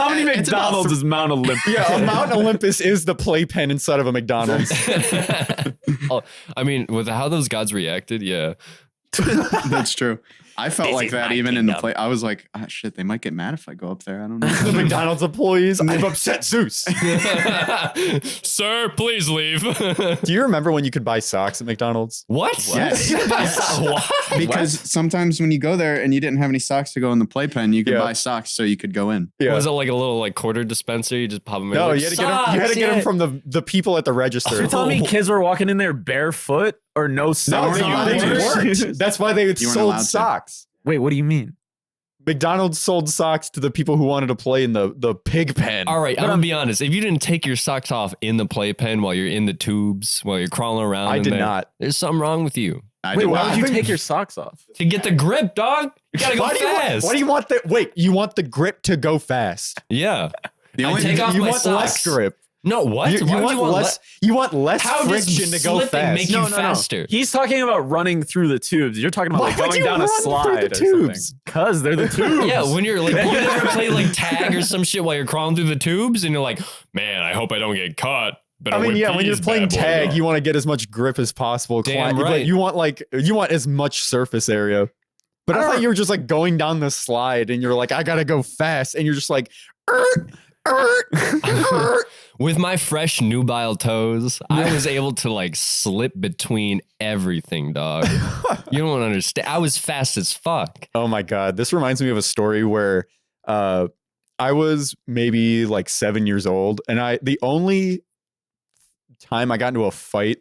many It's about McDonald's is Mount Olympus? Yeah, a Mount Olympus is the playpen inside of a McDonald's. Oh, I mean, with how those gods reacted, yeah. That's true. I felt This like is that my even in the kingdom. play. I was like, ah, shit, they might get mad if I go up there. I don't The know. McDonald's employees, I've upset Zeus. Sir, please leave. Do you remember when you could buy socks at McDonald's? What? Yes. What? Because sometimes when you go there and you didn't have any socks to go in the playpen, you could Yeah. buy socks so you could go in. Yeah. Was it like a little like quarter dispenser? You just pop them in. No, like, you had to get them. You had to get them from the people at the register. You're telling me kids were walking in there barefoot or no No, socks? they on? weren't. That's why they You weren't allowed sold to. socks. Wait, what do you mean? McDonald's sold socks to the people who wanted to play in the pig pen. All right, I'm gonna be honest. If you didn't take your socks off in the playpen while you're in the tubes, while you're crawling around, I in did there, not. There's something wrong with you. I Wait, did why not. would you take your socks off? To get the grip, dog, you gotta go Why do fast. you want the wait? You want the grip to go fast. Yeah. The I only take off you my want socks. less grip. No, what? You Why would want less. You want less How does friction to go slipping fast. make you faster? He's talking about running through the tubes. You're talking about Why like would going you down a run through slide the or something. tubes? Because they're the tubes. Yeah, when you're like, you never play like tag or some shit while you're crawling through the tubes, and you're like, man, I hope I don't get caught. But I mean, yeah, when you're playing tag, you want to get as much grip as possible. Damn But right. you want as much surface area. But I thought you were just like going down the slide, and you're like, I gotta go fast, and you're just like, with my fresh nubile toes, I was able to like slip between everything, dog. You don't understand. I was fast as fuck. Oh my God. This reminds me of a story where I was maybe like 7 years old, and the only time I got into a fight,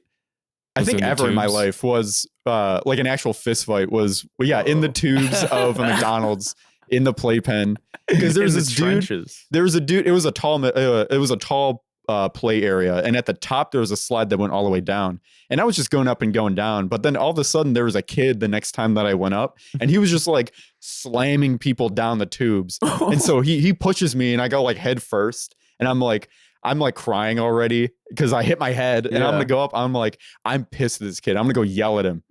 I think ever in my life, was like an actual fist fight was, in the tubes of a McDonald's in the playpen. Because there was this dude, it was a tall play area, and at the top there was a slide that went all the way down, and I was just going up and going down, but then all of a sudden there was a kid the next time that I went up, and he was just like slamming people down the tubes. And so he pushes me, and I go like head first, and I'm like crying already because I hit my head, and I'm gonna go up. I'm pissed at this kid. I'm gonna go yell at him.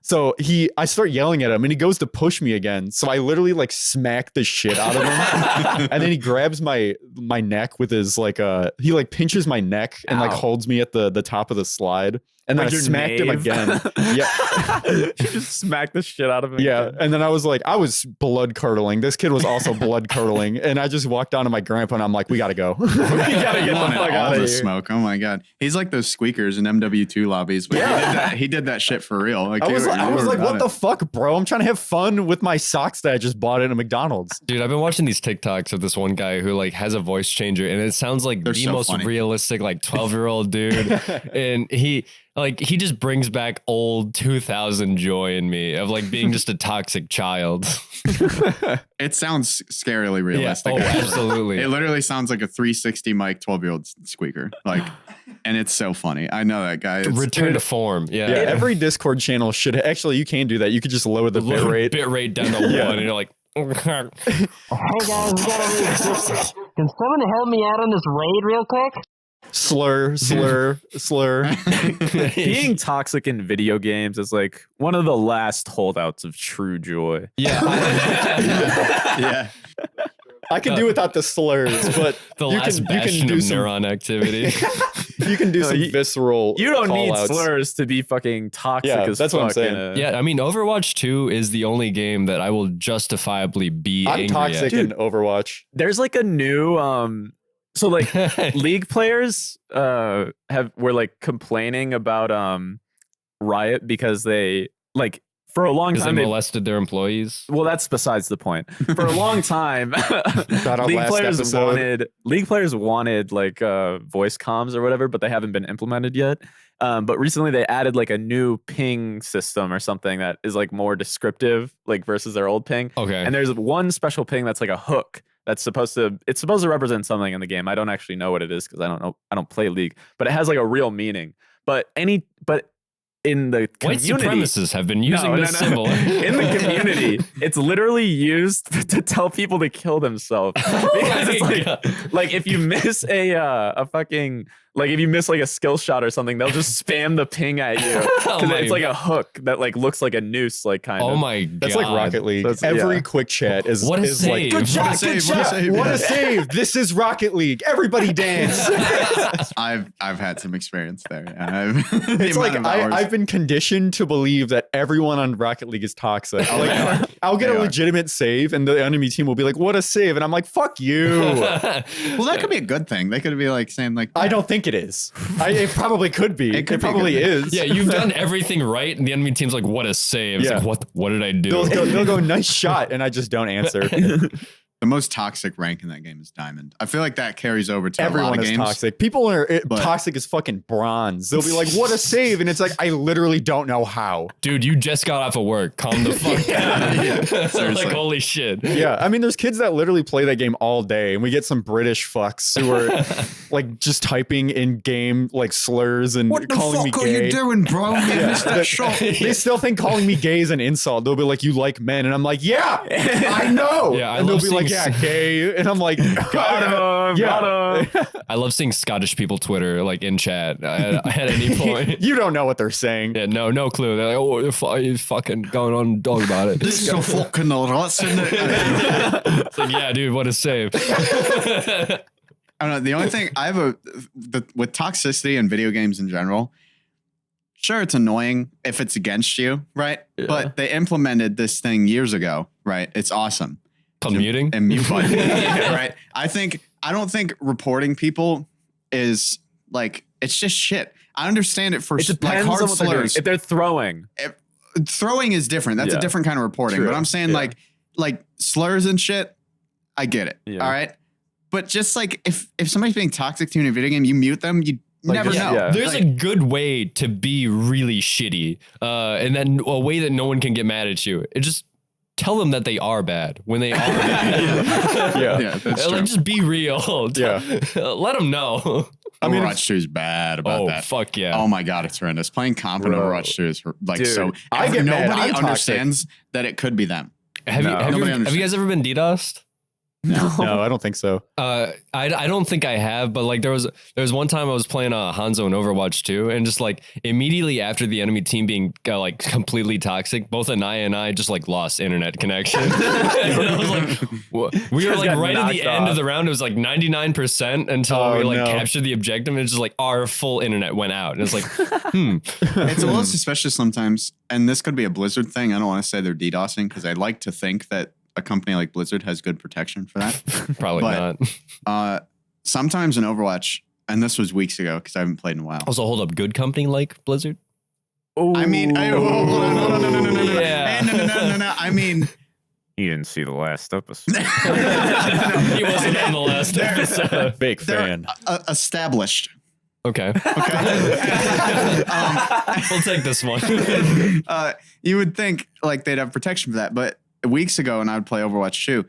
So I start yelling at him, and he goes to push me again. So I literally like smack the shit out of him. And then he grabs my neck with his he like pinches my neck and like holds me at the top of the slide. And then I smacked him again. Yeah. You just smacked the shit out of him. Yeah. Again. And then I was blood curdling. This kid was also blood curdling. And I just walked down to my grandpa, and I'm like, we gotta go. We gotta get the fuck out of here. Smoke. Oh my God. He's like those squeakers in MW2 lobbies, but he did that shit for real. Like, I was like, what the fuck, bro? I'm trying to have fun with my socks that I just bought at a McDonald's. Dude, I've been watching these TikToks of this one guy who like has a voice changer, and it sounds like the most realistic like 12-year-old dude. And he just brings back old 2000 joy in me of like being just a toxic child. It sounds scarily realistic. Yeah. Oh, absolutely. It literally sounds like a 360 mic 12-year-old squeaker. Like, and it's so funny. I know that guy. Return to form. Yeah. Every Discord channel should actually, you can do that. You could just lower the bit rate. Bit rate down to 1, and you're like, Hey guys, we gotta read this. Can someone help me out on this raid real quick? Slur. Being toxic in video games is like one of the last holdouts of true joy. Yeah. Yeah. I can do without the slurs, but the last bastion of neuron activity. You can do some visceral. You don't need call-outs. slurs to be fucking toxic. Yeah, as that's what I'm fuck saying. Yeah, I mean, Overwatch 2 is the only game that I will justifiably be I'm angry toxic at. in Overwatch. There's like a new so like League players were like complaining about Riot because they like for a long time they molested their employees. Well, that's besides the point. For a long time, League players wanted like voice comms or whatever, but they haven't been implemented yet. But recently they added like a new ping system or something that is like more descriptive, like versus their old ping. Okay. And there's one special ping that's like a hook that's supposed to represent something in the game. I don't actually know what it is because I don't play League, but it has like a real meaning. But in the community, white supremacists have been using this symbol. In the community, it's literally used to tell people to kill themselves. Because it's like if you miss a fucking like if you miss like a skill shot or something, they'll just spam the ping at you because it's like a hook that like looks like a noose, like kind of. Oh my god, that's like Rocket League. Every quick chat is what a is save. Like good shot, good shot, what a save! This is Rocket League. Everybody dance. I've had some experience there. Yeah. It's like I've been conditioned to believe that everyone on Rocket League is toxic. Like, I'll get a legitimate save, and the enemy team will be like, "What a save!" And I'm like, "Fuck you." Well, that could be a good thing. They could be like saying like, "I don't think it is." It probably could be. It probably is. Yeah, you've done everything right, and the enemy team's like, "What a save!" It's like, what did I do? They'll go, "Nice shot," and I just don't answer. The most toxic rank in that game is Diamond. I feel like that carries over to everyone a lot of is games. Toxic. People are toxic as fucking bronze. They'll be like, "What a save!" And it's like, I literally don't know how. Dude, you just got off of work. Calm the fuck down. Like, holy shit. Yeah, I mean, there's kids that literally play that game all day, and we get some British fucks who are like just typing in game like slurs and What the calling me fuck are gay. you doing, bro? You missed that shot. They still think calling me gay is an insult. They'll be like, "You like men," and I'm like, "Yeah, I know." Yeah, and they'll be like, "Yeah, gay," and I'm like, Got him. I love seeing Scottish people Twitter like in chat at any point. You don't know what they're saying. Yeah, no clue. They're like, "Oh, you're fucking going on dog about it." This is so fucking nuts, isn't it? It's like, yeah, dude, what a save. I don't know. The only thing I have with toxicity in video games in general, sure, it's annoying if it's against you, right? Yeah. But they implemented this thing years ago, right? It's awesome. Called muting? And mute button, right? I don't think reporting people is like, it's just shit. I understand it for It like depends hard on what they're doing. slurs. If they're throwing, Throwing is different. That's a Yeah. different kind of reporting. True. But I'm saying Yeah. like slurs and shit, I get it. Yeah. All right. But just like if somebody's being toxic to you in a video game, you mute them, you Like, never yeah. know. Yeah. There's Like, a good way to be really shitty, and then a way that no one can get mad at you. It just tell them that they are bad when they are bad. Yeah. that's true. Like, just be real. Yeah. Let them know. I mean, Overwatch 2 is bad about Oh, that. fuck yeah. Oh my god, it's horrendous. Playing comp in Bro. Overwatch 2 is like Dude, so. I get mad. nobody I'm toxic. understands that it could be them. Have, No. you, have, Nobody you, have you guys ever been DDoSed? no, I don't think so. I don't think I have, but like there was one time I was playing Hanzo in Overwatch 2, and just like immediately after the enemy team being like completely toxic, both Anaya and I just like lost internet connection. And I was like, we were Guys like got right at the knocked end off. of the round. It was like 99% until Oh, we like no. captured the objective, and it's just like our full internet went out, and it's like, It's a little suspicious sometimes, and this could be a Blizzard thing. I don't want to say they're DDoSing because I'd like to think that a company like Blizzard has good protection for that. probably But- not. Sometimes in Overwatch, and this was weeks ago because I haven't played in a while. Also, hold up, good company like Blizzard. I mean, no. Yeah. Hey, no. I mean, you didn't see the last episode. He wasn't on the last episode. Big they're fan. established. Okay, Okay. we'll take this one. You would think like they'd have protection for that, but weeks ago when I would play Overwatch 2,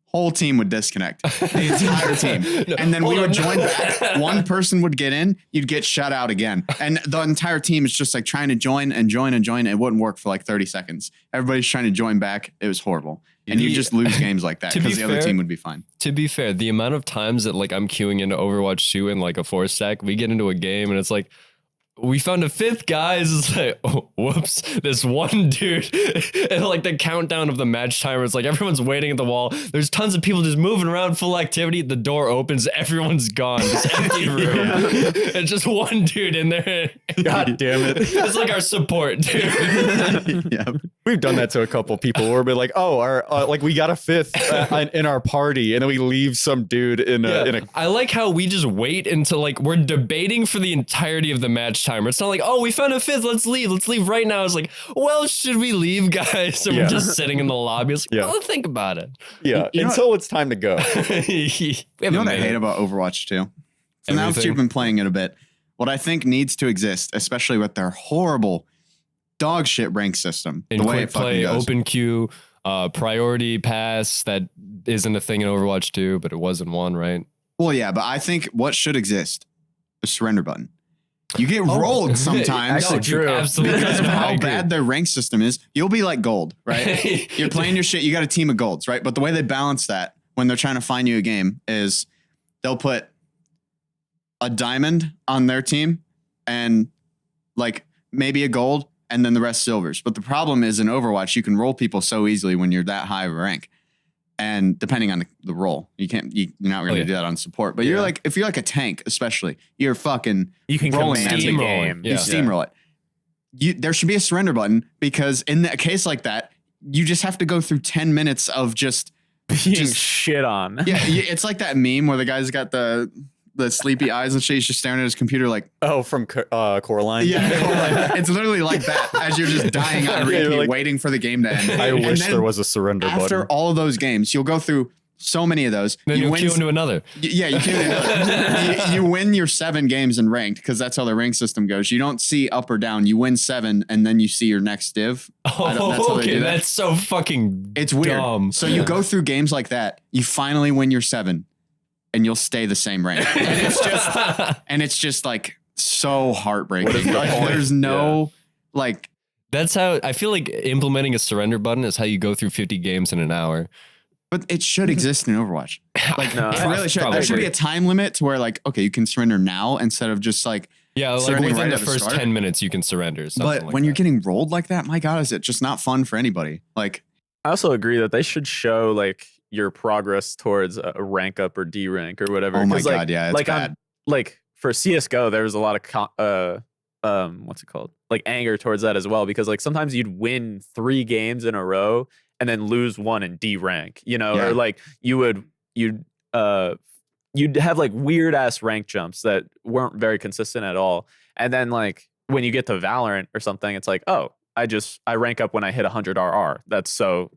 whole team would disconnect, the entire team, and then we would join back. One person would get in, you'd get shut out again, and the entire team is just like trying to join. It wouldn't work for like 30 seconds. Everybody's trying to join back. It was horrible, and you just lose games like that To be because the other fair- team would be fine. To be fair, the amount of times that like I'm queuing into Overwatch 2 in like a 4-stack, we get into a game and it's like, we found a fifth, guys. It's like, oh, whoops, this one dude. And like the countdown of the match timer, it's like everyone's waiting at the wall. There's tons of people just moving around, full activity. The door opens, everyone's gone. This empty room. And just one dude in there. God damn it. It's like our support, dude. Yeah. We've done that to a couple people where we're like, oh, our like we got a fifth in our party, and then we leave some dude in a I like how we just wait until like we're debating for the entirety of the match timer. It's not like, oh, we found a fifth, let's leave right now. It's like, well, should we leave, guys? And Yeah. we're just sitting in the lobby. It's like, Yeah. oh, think about it. yeah You know until it's time to go. We You know haven't what I made hate it. about Overwatch 2? So now that Everything. you've been playing it a bit, what I think needs to exist, especially with their horrible dog shit rank system, In the way quick it fucking play, goes. open queue, priority pass, that isn't a thing in Overwatch 2, but it was in 1, right? Well, yeah, but I think what should exist, a surrender button. You get Oh. rolled sometimes Actually, dude, true. absolutely. because of I how agree. bad their rank system is. You'll be like gold, right? You're playing your shit. You got a team of golds, right? But the way they balance that when they're trying to find you a game is they'll put a diamond on their team and like maybe a gold and then the rest silvers. But the problem is in Overwatch, you can roll people so easily when you're that high of a rank. And depending on the role, you're not going to yeah. do that on support. But you're like, if you're like a tank, especially, you're fucking You can rolling command the steamrolling. game. Yeah. you steamroll it. There should be a surrender button because in a case like that, you just have to go through 10 minutes of just Being shit on. yeah. It's like that meme where the guy's got the sleepy eyes and shit. He's just staring at his computer like, Oh, from Coraline. yeah. It's literally like that as you're just dying on Yeah, you're repeat, like- waiting for the game to end. I And wish then there was a surrender after button. all of those games, you'll go through so many of those. Then you'll win queue into another. Yeah, you can. you win your 7 games in ranked because that's how the rank system goes. You don't see up or down. You win 7 and then you see your next div. That's how Oh, they do okay. that. That's so fucking It's weird. dumb. So you go through games like that. You finally win your 7. and you'll stay the same rank. And it's just like so heartbreaking. Like, there's no like. That's how I feel like implementing a surrender button is how you go through 50 games in an hour. But it should exist in Overwatch. Like, No, it really should. There should be a time limit to where, like, okay, you can surrender now instead of just like. Yeah, like surrendering within right the at first start. 10 minutes, you can surrender. But Like when you're that. getting rolled like that, my God, is it just not fun for anybody? Like, I also agree that they should show like your progress towards a rank up or D rank or whatever. oh my 'Cause, like, God, yeah, it's like bad. like for CS:GO, there was a lot of what's it called? Like anger towards that as well, because like sometimes you'd win 3 games in a row and then lose one in D rank, you know, Yeah. or like you'd have like weird ass rank jumps that weren't very consistent at all. And then like when you get to Valorant or something, it's like, oh, I rank up when I hit 100 RR. That's so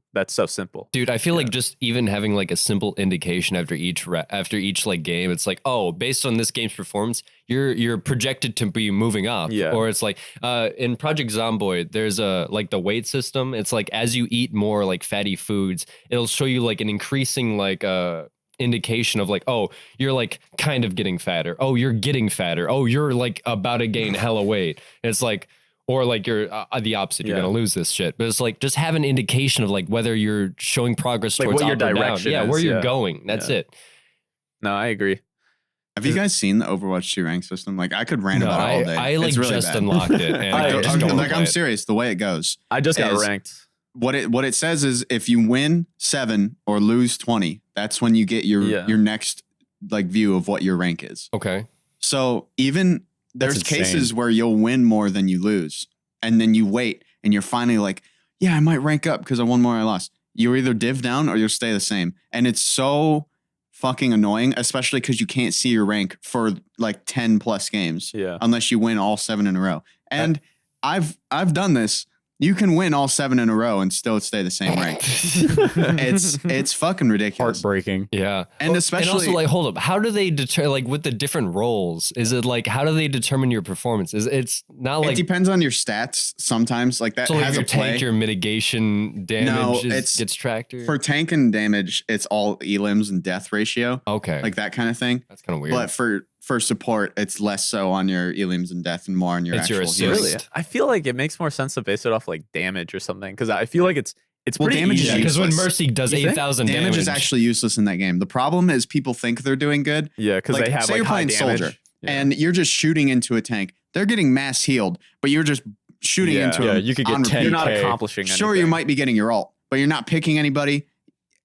simple. Dude, I feel like just even having like a simple indication after each like game, it's like, oh, based on this game's performance, you're projected to be moving up. Yeah. Or it's like in Project Zomboid, there's a like the weight system. It's like as you eat more like fatty foods, it'll show you like an increasing like indication of like, oh, you're like kind of getting fatter. Oh, you're getting fatter. Oh, you're like about to gain hella weight. And it's like. Or like you're the opposite, you're Yeah. gonna lose this shit. But it's like just have an indication of like whether you're showing progress Like towards what your up or down. direction Yeah, is, where you're yeah. going. That's Yeah. it. No, I agree. Have you guys seen the Overwatch 2 rank system? Like, I could rant No, about it all day. I like it's really just bad. unlocked it. And I I- just don't Like, play I'm it. serious. The way it goes, I just got Is- ranked. what it says is if you win 7 or lose 20, that's when you get your next like view of what your rank is. Okay. So even there's That's cases insane. where you'll win more than you lose, and then you wait, and you're finally like, yeah, I might rank up because I won more, I lost. You either div down or you'll stay the same, and it's so fucking annoying, especially because you can't see your rank for like 10 plus games Yeah. unless you win all 7 in a row. And I've done this. You can win all 7 in a row and still stay the same rank. It's fucking ridiculous. Heartbreaking. Yeah. And especially and also like hold up, how do they deter like with the different roles? Is it like how do they determine your performance? It's not it like depends on your stats sometimes. Like that so like has your a play. tank, your mitigation damage gets tracked or? For tank and damage, it's all elims and death ratio, Okay. like that kind of thing. That's kind of weird. But for support, it's less so on your elims and death and more on your It's your actual assist. healing. Really? I feel like it makes more sense to base it off like damage or something, because I feel like it's Well, pretty damage is easy. yeah, because when useless. Mercy does You think? 8,000 Damage is actually useless in that game. The problem is people think they're doing good. Yeah, because Like, they have say like you're high playing damage. soldier Yeah. and you're just shooting into a tank. They're getting mass healed, but you're just shooting Yeah. into Yeah, them you could get on 10. You're not 10K. accomplishing anything. Sure, you might be getting your ult, but you're not picking anybody.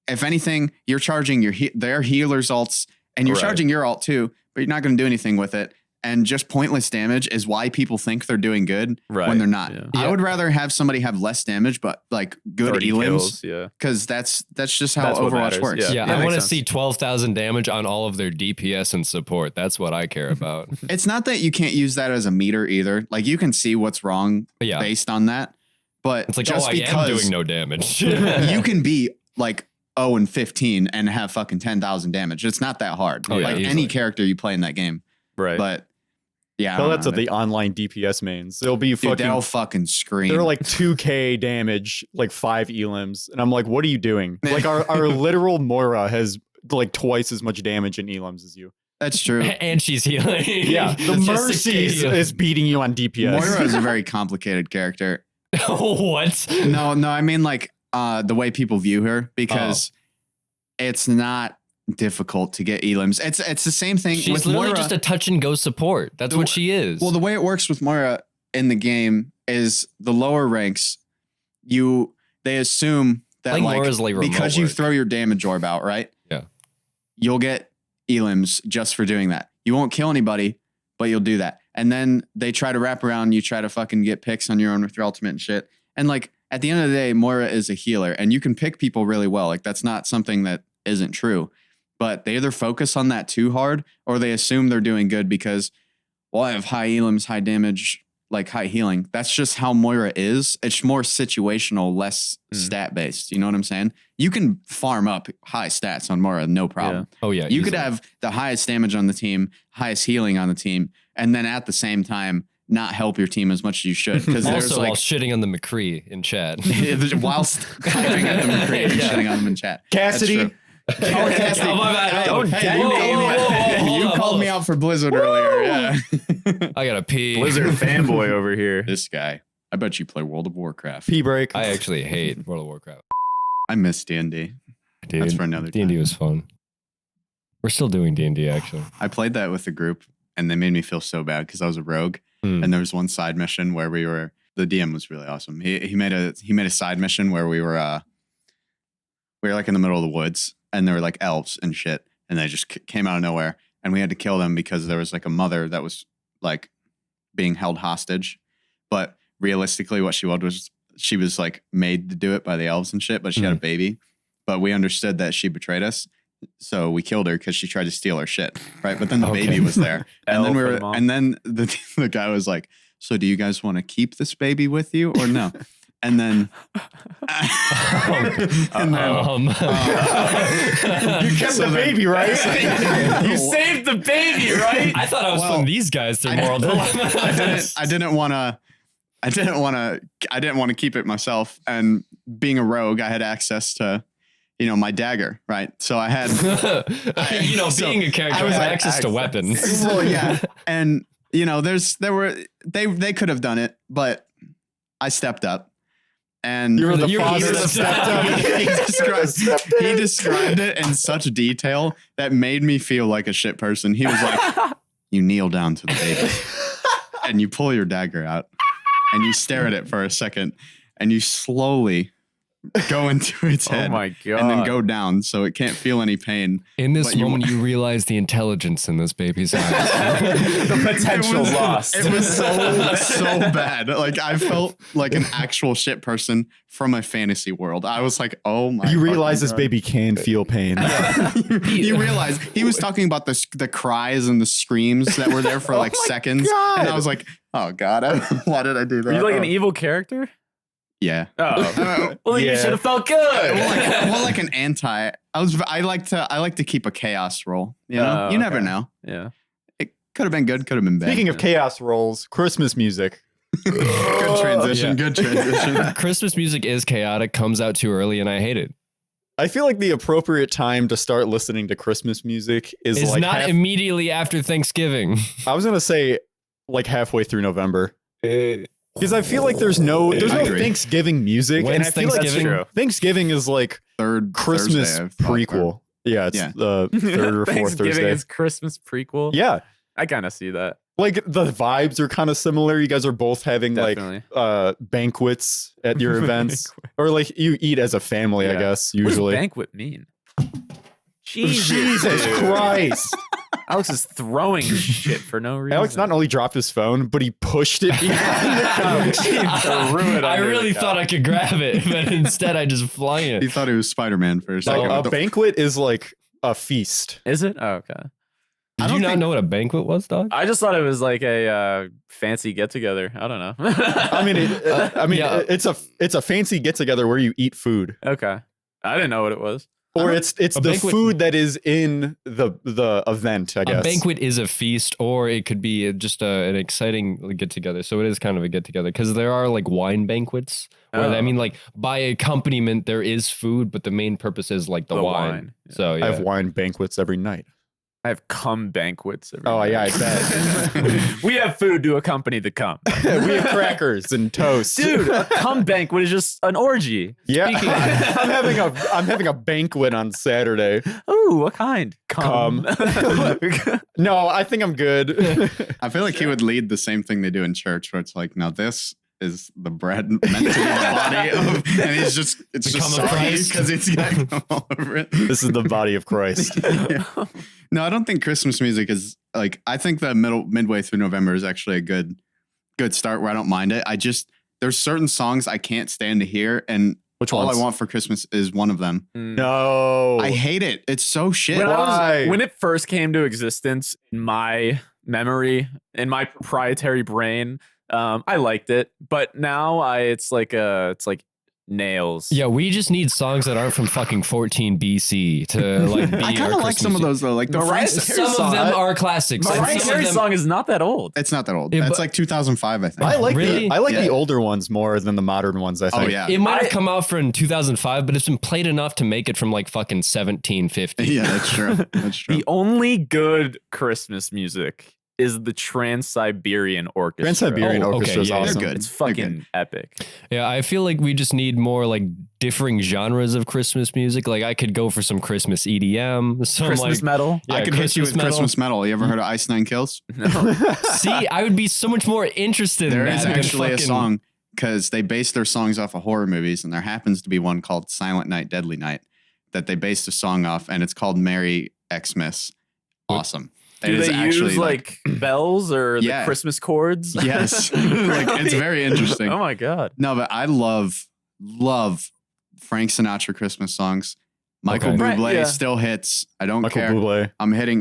If anything, you're charging their healer's ults, and you're Right. charging your ult too, but you're not going to do anything with it. And just pointless damage is why people think they're doing good Right. when they're not. Yeah. I would rather have somebody have less damage, but like good 30 elims, kills, yeah. because that's just how That's what Overwatch matters, works. yeah. Yeah, I makes want to sense. see 12,000 damage on all of their DPS and support. That's what I care about. It's not that you can't use that as a meter either. Like you can see what's wrong Yeah. based on that, but It's like, just oh, I because am doing no damage. you can be like 0 and 15 and have fucking 10,000 damage. It's not that hard. Oh, yeah, like easily. any character you play in that game. Right. But yeah, I Tell don't that to know. the online DPS mains. They'll be Dude, they'll fucking. fucking scream. They're like 2k damage, like 5 elims, and I'm like, what are you doing? Like our literal Moira has like twice as much damage in elims as you. That's true. and she's healing. Yeah, the It's just Mercy 6K. is beating you on DPS. Moira is a very complicated character. What? No, I mean like the way people view her, because it's not difficult to get elims. It's the same thing She's with literally Moira. just a touch and go support. That's The- what she is. Well, the way it works with Moira in the game is the lower ranks, they assume that Like like Moira's like remote because you work. throw your damage orb out, right? Yeah. You'll get elims just for doing that. You won't kill anybody, but you'll do that. And then they try to wrap around, you try to fucking get picks on your own with your ultimate and shit. And like at the end of the day, Moira is a healer and you can pick people really well. Like that's not something that isn't true. But they either focus on that too hard or they assume they're doing good because, well, I have high elims, high damage, like high healing. That's just how Moira is. It's more situational, less stat based. You know what I'm saying? You can farm up high stats on Moira, no problem. oh yeah. You could easily. have the highest damage on the team, highest healing on the team, and then at the same time not help your team as much as you should. Because there's also while like shitting on the McCree in chat. whilst typing at the McCree and Yeah. shitting on them in chat. That's Cassidy, true. Oh, Nasty. my bad. Don't Hey, get whoa, me. whoa, whoa, whoa, hold You on, called hold me on. out for Blizzard earlier. Yeah. I gotta pee. Blizzard fanboy over here. This guy. I bet you play World of Warcraft. Pee break. I actually hate World of Warcraft. I miss D&D. Dude, That's for another D&D time. was fun. We're still doing D&D actually. I played that with a group, and they made me feel so bad because I was a rogue. Hmm. And there was one side mission where the DM was really awesome. He made a side mission where we were like in the middle of the woods, and there were like elves and shit, and they just came out of nowhere, and we had to kill them because there was like a mother that was like being held hostage, but realistically what she was like made to do it by the elves and shit, but she had a baby, but we understood that she betrayed us. So we killed her because she tried to steal our shit, right? But then the baby was there, and then the guy was like, "So do you guys want to keep this baby with you or no?" And then, You kept the baby, right? You saved the baby, right? I thought I was from these guys through World of Warcraft. I didn't want to keep it myself. And being a rogue, I had access to, my dagger, right? So I had, being a character, I had access to weapons. Well, yeah, and they could have done it, but I stepped up. And You were the You're father the that stepped up. he described it in such detail that made me feel like a shit person. He was like, "You kneel down to the baby, and you pull your dagger out, and you stare at it for a second, and you slowly go into its head, Oh my god! and then go down so it can't feel any pain." In this But you- moment, you realize the intelligence in this baby's eyes. the potential lost. It was so bad. Like I felt like an actual shit person from a fantasy world. I was like, "Oh my!" You realize fucking this baby can feel pain. you realize he was talking about the cries and the screams that were there for like seconds, and I was like, "Oh god, why did I do that?" Are you like an evil character? Yeah. Oh, well, you Yeah. should have felt good. Well, like an anti. I like to keep a chaos roll. You know, Oh, you never okay. know. Yeah. It could have been good, could have been bad. Speaking of chaos rolls, Christmas music. good transition. Yeah. Good transition. Christmas music is chaotic, comes out too early, and I hate it. I feel like the appropriate time to start listening to Christmas music is It's like not immediately after Thanksgiving. I was gonna say like halfway through November. Because I feel like there's no agree. Thanksgiving music. When's and I feel Thanksgiving? like Thanksgiving is like Third Christmas Thursday of prequel. Yeah, it's Yeah. the third or fourth Thanksgiving Thursday. is Christmas prequel. Yeah. I kind of see that. Like the vibes are kind of similar. You guys are both having Definitely. like banquets at your events. Or like you eat as a family, I Yeah. guess, What does usually. banquet mean? Jesus, Jesus Christ. Alex is throwing shit for no reason. Alex not only dropped his phone, but he pushed it behind the couch. I really thought I could grab it, but instead I just flung He it. thought he was Spider-Man for a second. A banquet is like a feast. Is it? Oh, okay. Did you not know what a banquet was, dog? I just thought it was like a fancy get together. I don't know. I mean, Yeah. it's a fancy get together where you eat food, okay. I didn't know what it was. or it's A the banquet- food that is in the event. I guess A banquet is a feast, or it could be just an exciting get together. So it is kind of a get together because there are like wine banquets. Where I Oh. mean, like by accompaniment, there is food, but the main purpose is like the wine. Yeah. So yeah. I have wine banquets every night. I have cum banquets. Every Oh night. yeah, I bet. We have food to accompany the cum. we have crackers and toast, Dude, a cum banquet is just an orgy. Yeah, Speaking- I'm having a banquet on Saturday. Ooh, what kind? Cum. No, I think I'm good. I feel like he would lead the same thing they do in church, where it's like, now this is the bread meant to be the body of, and it's just Cum of soggy Christ. because it's got cum all over it. This is the body of Christ. Yeah. No, I don't think Christmas music is like. I think the midway through November is actually a good start where I don't mind it. There's certain songs I can't stand to hear, and Which all ones? I want for Christmas is one of them. No, I hate it. It's so shit. Why? When it first came to existence in my memory, in my proprietary brain, I liked it, but now it's like nails. Yeah, we just need songs that aren't from fucking 14 BC to like be I kind of like some of those though. Like the Mariah Frank. Carey Some of them are classics. and Mariah some of Carey's them- song is not that old. It's not that old. Yeah, It's but- like 2005, I think. I like Really? the older ones more than the modern ones. I think. Oh yeah. It might have come out from 2005, but it's been played enough to make it from like fucking 1750. Yeah, that's true. That's true. The only good Christmas music is the Trans-Siberian Orchestra. Trans-Siberian Oh, okay, Orchestra is yeah, they're awesome. good. It's They're fucking good. epic. Yeah, I feel like we just need more like differing genres of Christmas music. Like I could go for some Christmas EDM, some Christmas like, metal. yeah, I could hit you with metal. Christmas metal. You ever heard of Ice Nine Kills? No. See, I would be so much more interested There in is that than actually a fucking- song because they base their songs off of horror movies, and there happens to be one called Silent Night, Deadly Night that they based a song off, and it's called Merry Xmas. Awesome. Do It is they actually use like bells or Yeah. the Christmas chords? yes, like it's very interesting. Oh my god. No, but I love Frank Sinatra Christmas songs. Michael Okay. Bublé Right, yeah. still hits. I don't Michael care. Bublé.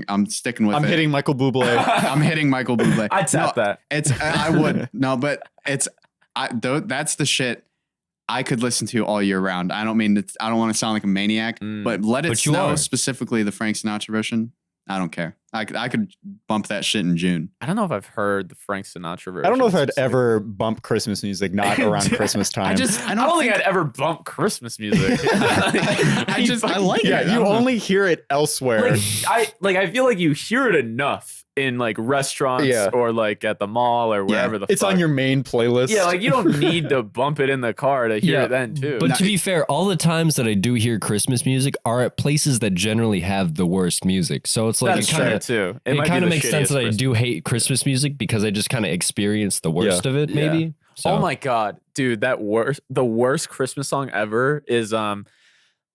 I'm sticking with I'm it. hitting Michael Bublé. I'm hitting Michael Bublé. I'd tap No, that. It's I would no, but that's the shit I could listen to all year round. I don't mean I don't want to sound like a maniac, but Let It But you Snow, are. specifically the Frank Sinatra version. I don't care. I could bump that shit in June. I don't know if I've heard the Frank Sinatra version. I don't know if I'd specifically. ever bump Christmas music not around Christmas time. I don't think I'd ever bump Christmas music. I like yeah, it. I you don't know. only hear it elsewhere. I feel like you hear it enough in like restaurants Yeah. or like at the mall or wherever the It's fuck. on your main playlist. Yeah, like you don't need to bump it in the car to hear Yeah, it then too. But to be fair, all the times that I do hear Christmas music are at places that generally have the worst music. So it's like that's it kind true of too. it might be kind of the makes sense shittiest that I Christmas. do hate Christmas music because I just kind of experience the worst of it. Yeah. Maybe. So. Oh my god, dude, the worst Christmas song ever is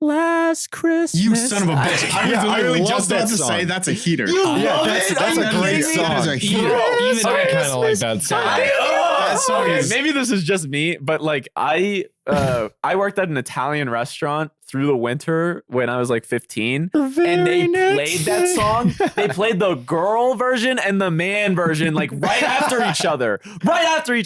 Last Christmas. You son of a bitch. I was Yeah, I literally love just that about to song. say that's a heater. Yeah, that's a great That is song. a heater. Even I kind of like that song. That song Okay, is- maybe this is just me, but like I worked at an Italian restaurant through the winter when I was like 15, and they played that song. They played the girl version and the man version like right after each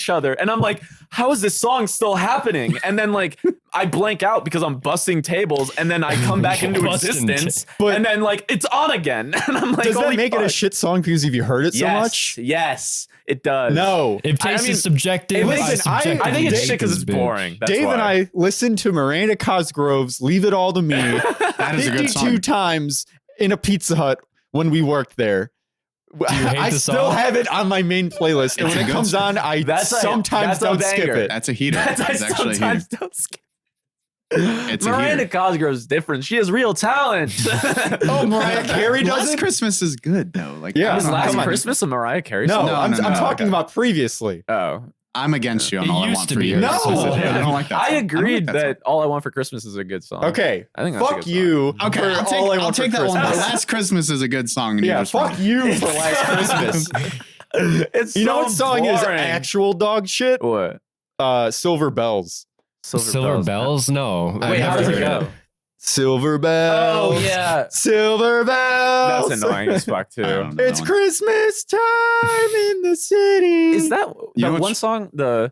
other, and I'm like, how is this song still happening? And then like I blank out because I'm busting tables, and then I come back into Busting existence, But- and then like it's on again, and I'm like, Does that holy make it a fuck. shit song because if you heard it so Yes, much? yes, it does. No. If taste I mean, is subjective, listen, I subjective I think it's hate shit because this it's bitch. boring. That's Dave why. and I listened to Miranda Cosgrove's Leave It All to Me That is a good 52 song. times in a Pizza Hut when we worked there. you hate I the still song? have it on my main playlist, and It's when a it good comes song. on, I That's a sometimes don't skip banger. it. That's a heater. That's I It's actually a heater. sometimes don't skip. It's a Miranda heater. Cosgrove's different. She has real talent. Oh, Mariah Carey does Last it? Christmas is good though. Like Yeah. I Was don't know Last how you- Christmas a Mariah Carey No, song? No, I'm no, talking okay. about previously. Oh. I'm against you on It all I used want to for be you. a No. Christmas. I don't like that. I song. agreed don't like that All I Want for Christmas is a good song. Okay, I think that's a fuck good song. you. song. Okay, for I'll take, All I I'll Want take for that one. But Christmas. Last Christmas is a good song. And Yeah, you just fuck wrong. you for Last Christmas. It's You know so what song is boring. actual dog shit? What? Silver Bells. Silver Bells? No. Wait, I've how does never it heard go? Silver Bells. Oh yeah, Silver Bells. that's annoying as fuck I too. don't know It's that one. Christmas time in the city. Is that You the know one which- song? The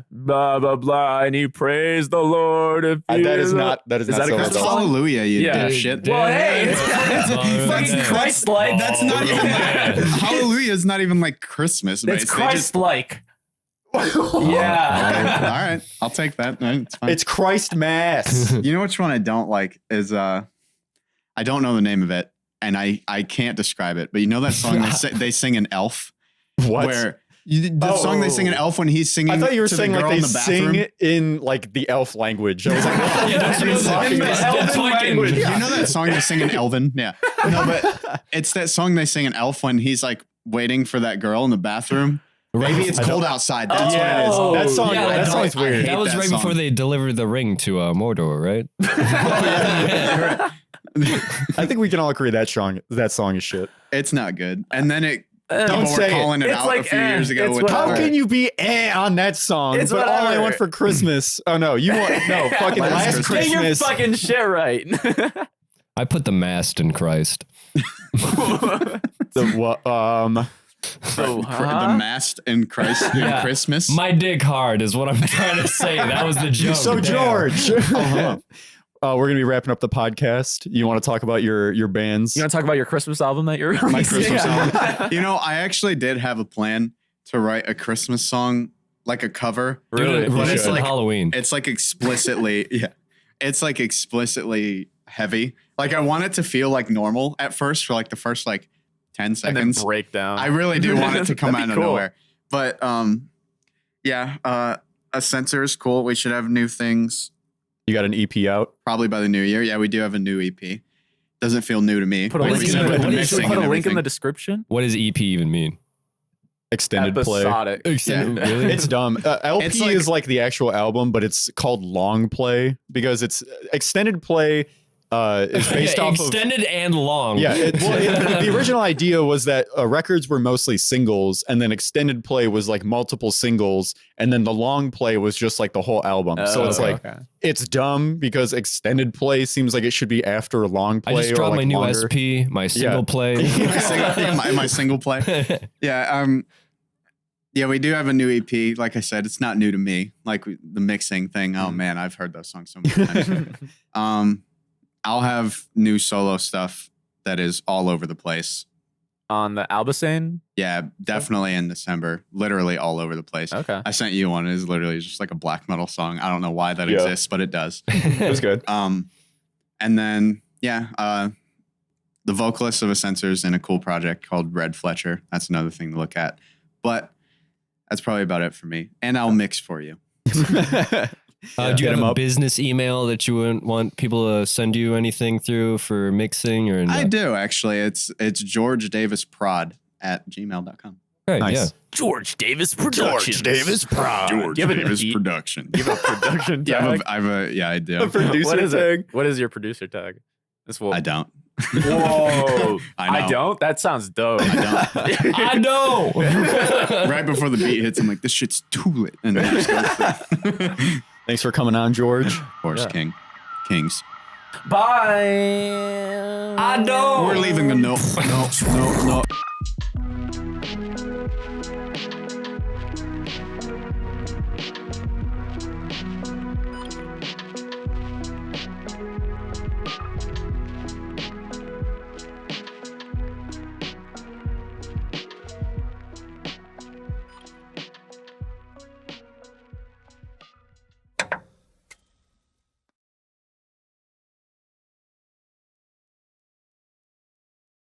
blah blah blah, and you praise the Lord. If That you is lo- not. That is Is not that a Silver That's Christmas Bells. song? Hallelujah, you Yeah. dipshit. Well, hey, it's fucking Christ-like. That's not even like, Hallelujah is not even like Christmas. It's based. They just- Christ-like. All Yeah. right, I'll take that. No, it's fine. It's Christ Mass. You know which one I don't like is I don't know the name of it and I can't describe it. But you know that song they sing an elf What? where the song they sing an elf when he's singing. I thought you were to saying the girl like in they the bathroom. sing in like the elf language. I was like, Yeah, that's what are you what talking it is. about? That's Elven fucking- language. You know that song they sing in Elven? Yeah. No, but it's that song they sing in Elf when he's like waiting for that girl in the bathroom. Maybe it's cold outside. That's what it is. Oh, That song. yeah, that I song's I weird. hate That was that right song. before they delivered the ring to Mordor, right? I think we can all agree that song is shit. It's not good. And then it Don't people were say it. calling it It's out like, a few years ago. it's With whatever. How can you be on that song? It's but all I whatever. want for Christmas. Oh no, you want no fucking Last last Christmas. Get your Christmas. fucking shit right. I put the mast in Christ. The what? So, The mast and Christ Yeah. Christmas. My dick hard is what I'm trying to say. That was the joke. So there. George, we're gonna be wrapping up the podcast. You want to talk about your bands? you want to talk about your Christmas album that you're My releasing? Christmas album. You know, I actually did have a plan to write a Christmas song, like a cover. Really? Dude, But release it's on like- Halloween. It's like explicitly, yeah. It's like explicitly heavy. Like I want it to feel like normal at first for like the first like 10 And then seconds. break down. I really do want it to come That'd out be of cool. nowhere. But Acenseur is cool. We should have new things You got an EP out? probably by the new year. Yeah, we do have a new EP. Doesn't feel new to me. Put a What link, is in it? the, What put is it? a mixing and link in everything. the description. What does EP even mean? Extended play. Episodic. Really? It's dumb. LP It's like- is like the actual album, but it's called long play because it's extended play is based off of extended and long. Yeah, the original idea was that records were mostly singles, and then extended play was like multiple singles, and then the long play was just like the whole album. So it's like it's dumb because extended play seems like it should be after long play. I just or dropped like my new longer. SP, my single play. my single play. Yeah. Yeah, we do have a new EP. Like I said, it's not new to me. Like the mixing thing. Oh man, I've heard those songs so many times. I'll have new solo stuff that is all over the place. On the Albasain. Yeah, definitely in December. Literally all over the place. Okay. I sent you one. It is literally just like a black metal song. I don't know why that exists, but it does. It was good. And then the vocalist of Acenseur is in a cool project called Red Fletcher. That's another thing to look at. But that's probably about it for me. And I'll mix for you. Do you Get have 'em a up. business email that you wouldn't want people to send you anything through for mixing or no? I do actually. It's georgedavisprod@gmail.com. Right, Nice. yeah. George Davis Productions. Prod. George You have a Davis D- Production. You have a production Yeah, tag. I do. Producer What is tag. it? What is your producer tag? This will. I don't. Whoa! I know. don't. That sounds dope. I know. Right before the beat hits, I'm like, this shit's too lit. And then it just goes through. Thanks for coming on, George. Horse Yeah. Kings. Bye. I know. We're leaving a no.